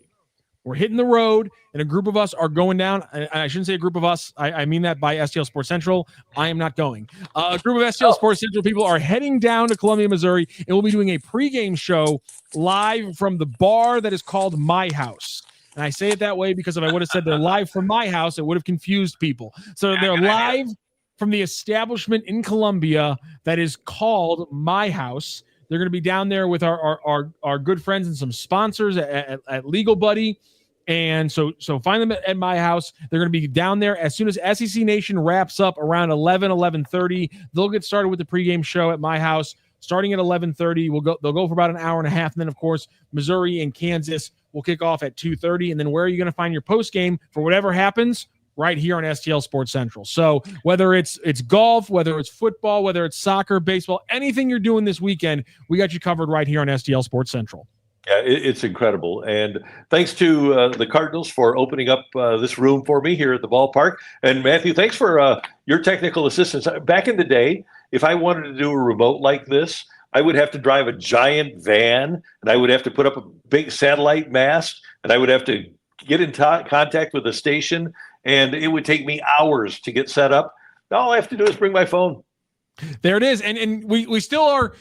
We're hitting the road, and a group of us are going down. I shouldn't say a group of us. I mean that by STL Sports Central. I am not going. A group of STL Sports Central people are heading down to Columbia, Missouri, and we'll be doing a pregame show live from the bar that is called My House. And I say it that way because if I would have said they're live from my house, it would have confused people. So they're live from the establishment in Columbia that is called My House. They're going to be down there with our good friends and some sponsors at Legal Buddy. And so find them at My House. They're going to be down there as soon as SEC Nation wraps up around 11:30. They'll get started with the pregame show at My House starting at 11:30. They'll go for about an hour and a half. And then, of course, Missouri and Kansas will kick off at 2:30. And then where are you going to find your postgame for whatever happens? Right here on STL Sports Central. So whether it's golf, whether it's football, whether it's soccer, baseball, anything you're doing this weekend, we got you covered right here on STL Sports Central. Yeah, it's incredible. And thanks to the Cardinals for opening up this room for me here at the ballpark. And Matthew, thanks for your technical assistance. Back in the day, if I wanted to do a remote like this, I would have to drive a giant van, and I would have to put up a big satellite mast, and I would have to get in contact with the station, and it would take me hours to get set up. All I have to do is bring my phone. There it is. And we're still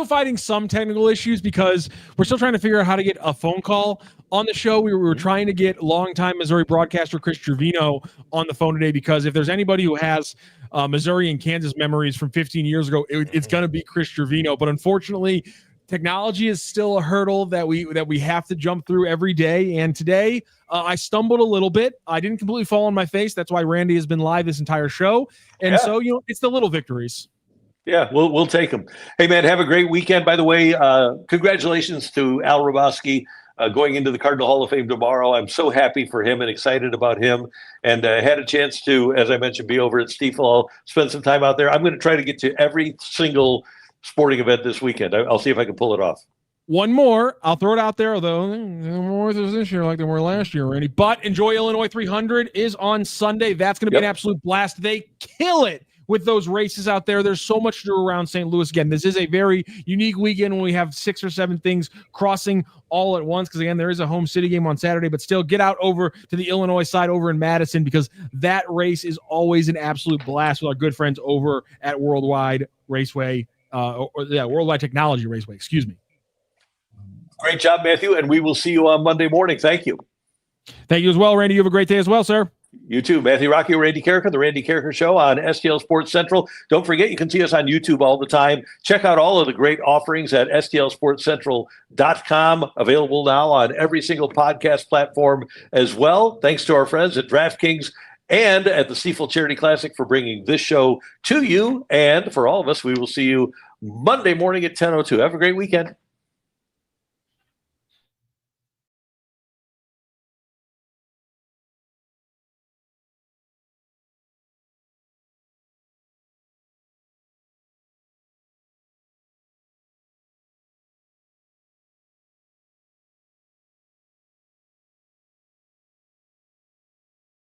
fighting some technical issues because we're still trying to figure out how to get a phone call on the show. We were trying to get longtime Missouri broadcaster Chris Trevino on the phone today, because if there's anybody who has Missouri and Kansas memories from 15 years ago, it's going to be Chris Trevino. But unfortunately, technology is still a hurdle that we have to jump through every day. And today I stumbled a little bit. I didn't completely fall on my face. That's why Randy has been live this entire show. And so, it's the little victories. Yeah, we'll take them. Hey, man, have a great weekend. By the way, congratulations to Al Hrabosky going into the Cardinal Hall of Fame tomorrow. I'm so happy for him and excited about him. And had a chance to, as I mentioned, be over at Stiefel. I'll spend some time out there. I'm going to try to get to every single sporting event this weekend. I'll see if I can pull it off. One more. I'll throw it out there, although more this year like they were last year, Randy. But Enjoy Illinois 300 is on Sunday. That's going to be an absolute blast. They kill it with those races out there. There's so much to do around St. Louis. Again, this is a very unique weekend when we have 6 or 7 things crossing all at once, because again, there is a home city game on Saturday, but still get out over to the Illinois side over in Madison, because that race is always an absolute blast with our good friends over at Worldwide Raceway, Worldwide Technology Raceway, excuse me. Great job, Matthew, and we will see you on Monday morning. Thank you. Thank you as well, Randy. You have a great day as well, sir. You too. Matthew Rocky, Randy Carricker, The Randy Carricker Show on STL Sports Central. Don't forget, you can see us on YouTube all the time. Check out all of the great offerings at stlsportscentral.com. Available now on every single podcast platform as well. Thanks to our friends at DraftKings and at the Stiefel Charity Classic for bringing this show to you. And for all of us, we will see you Monday morning at 10:02. Have a great weekend.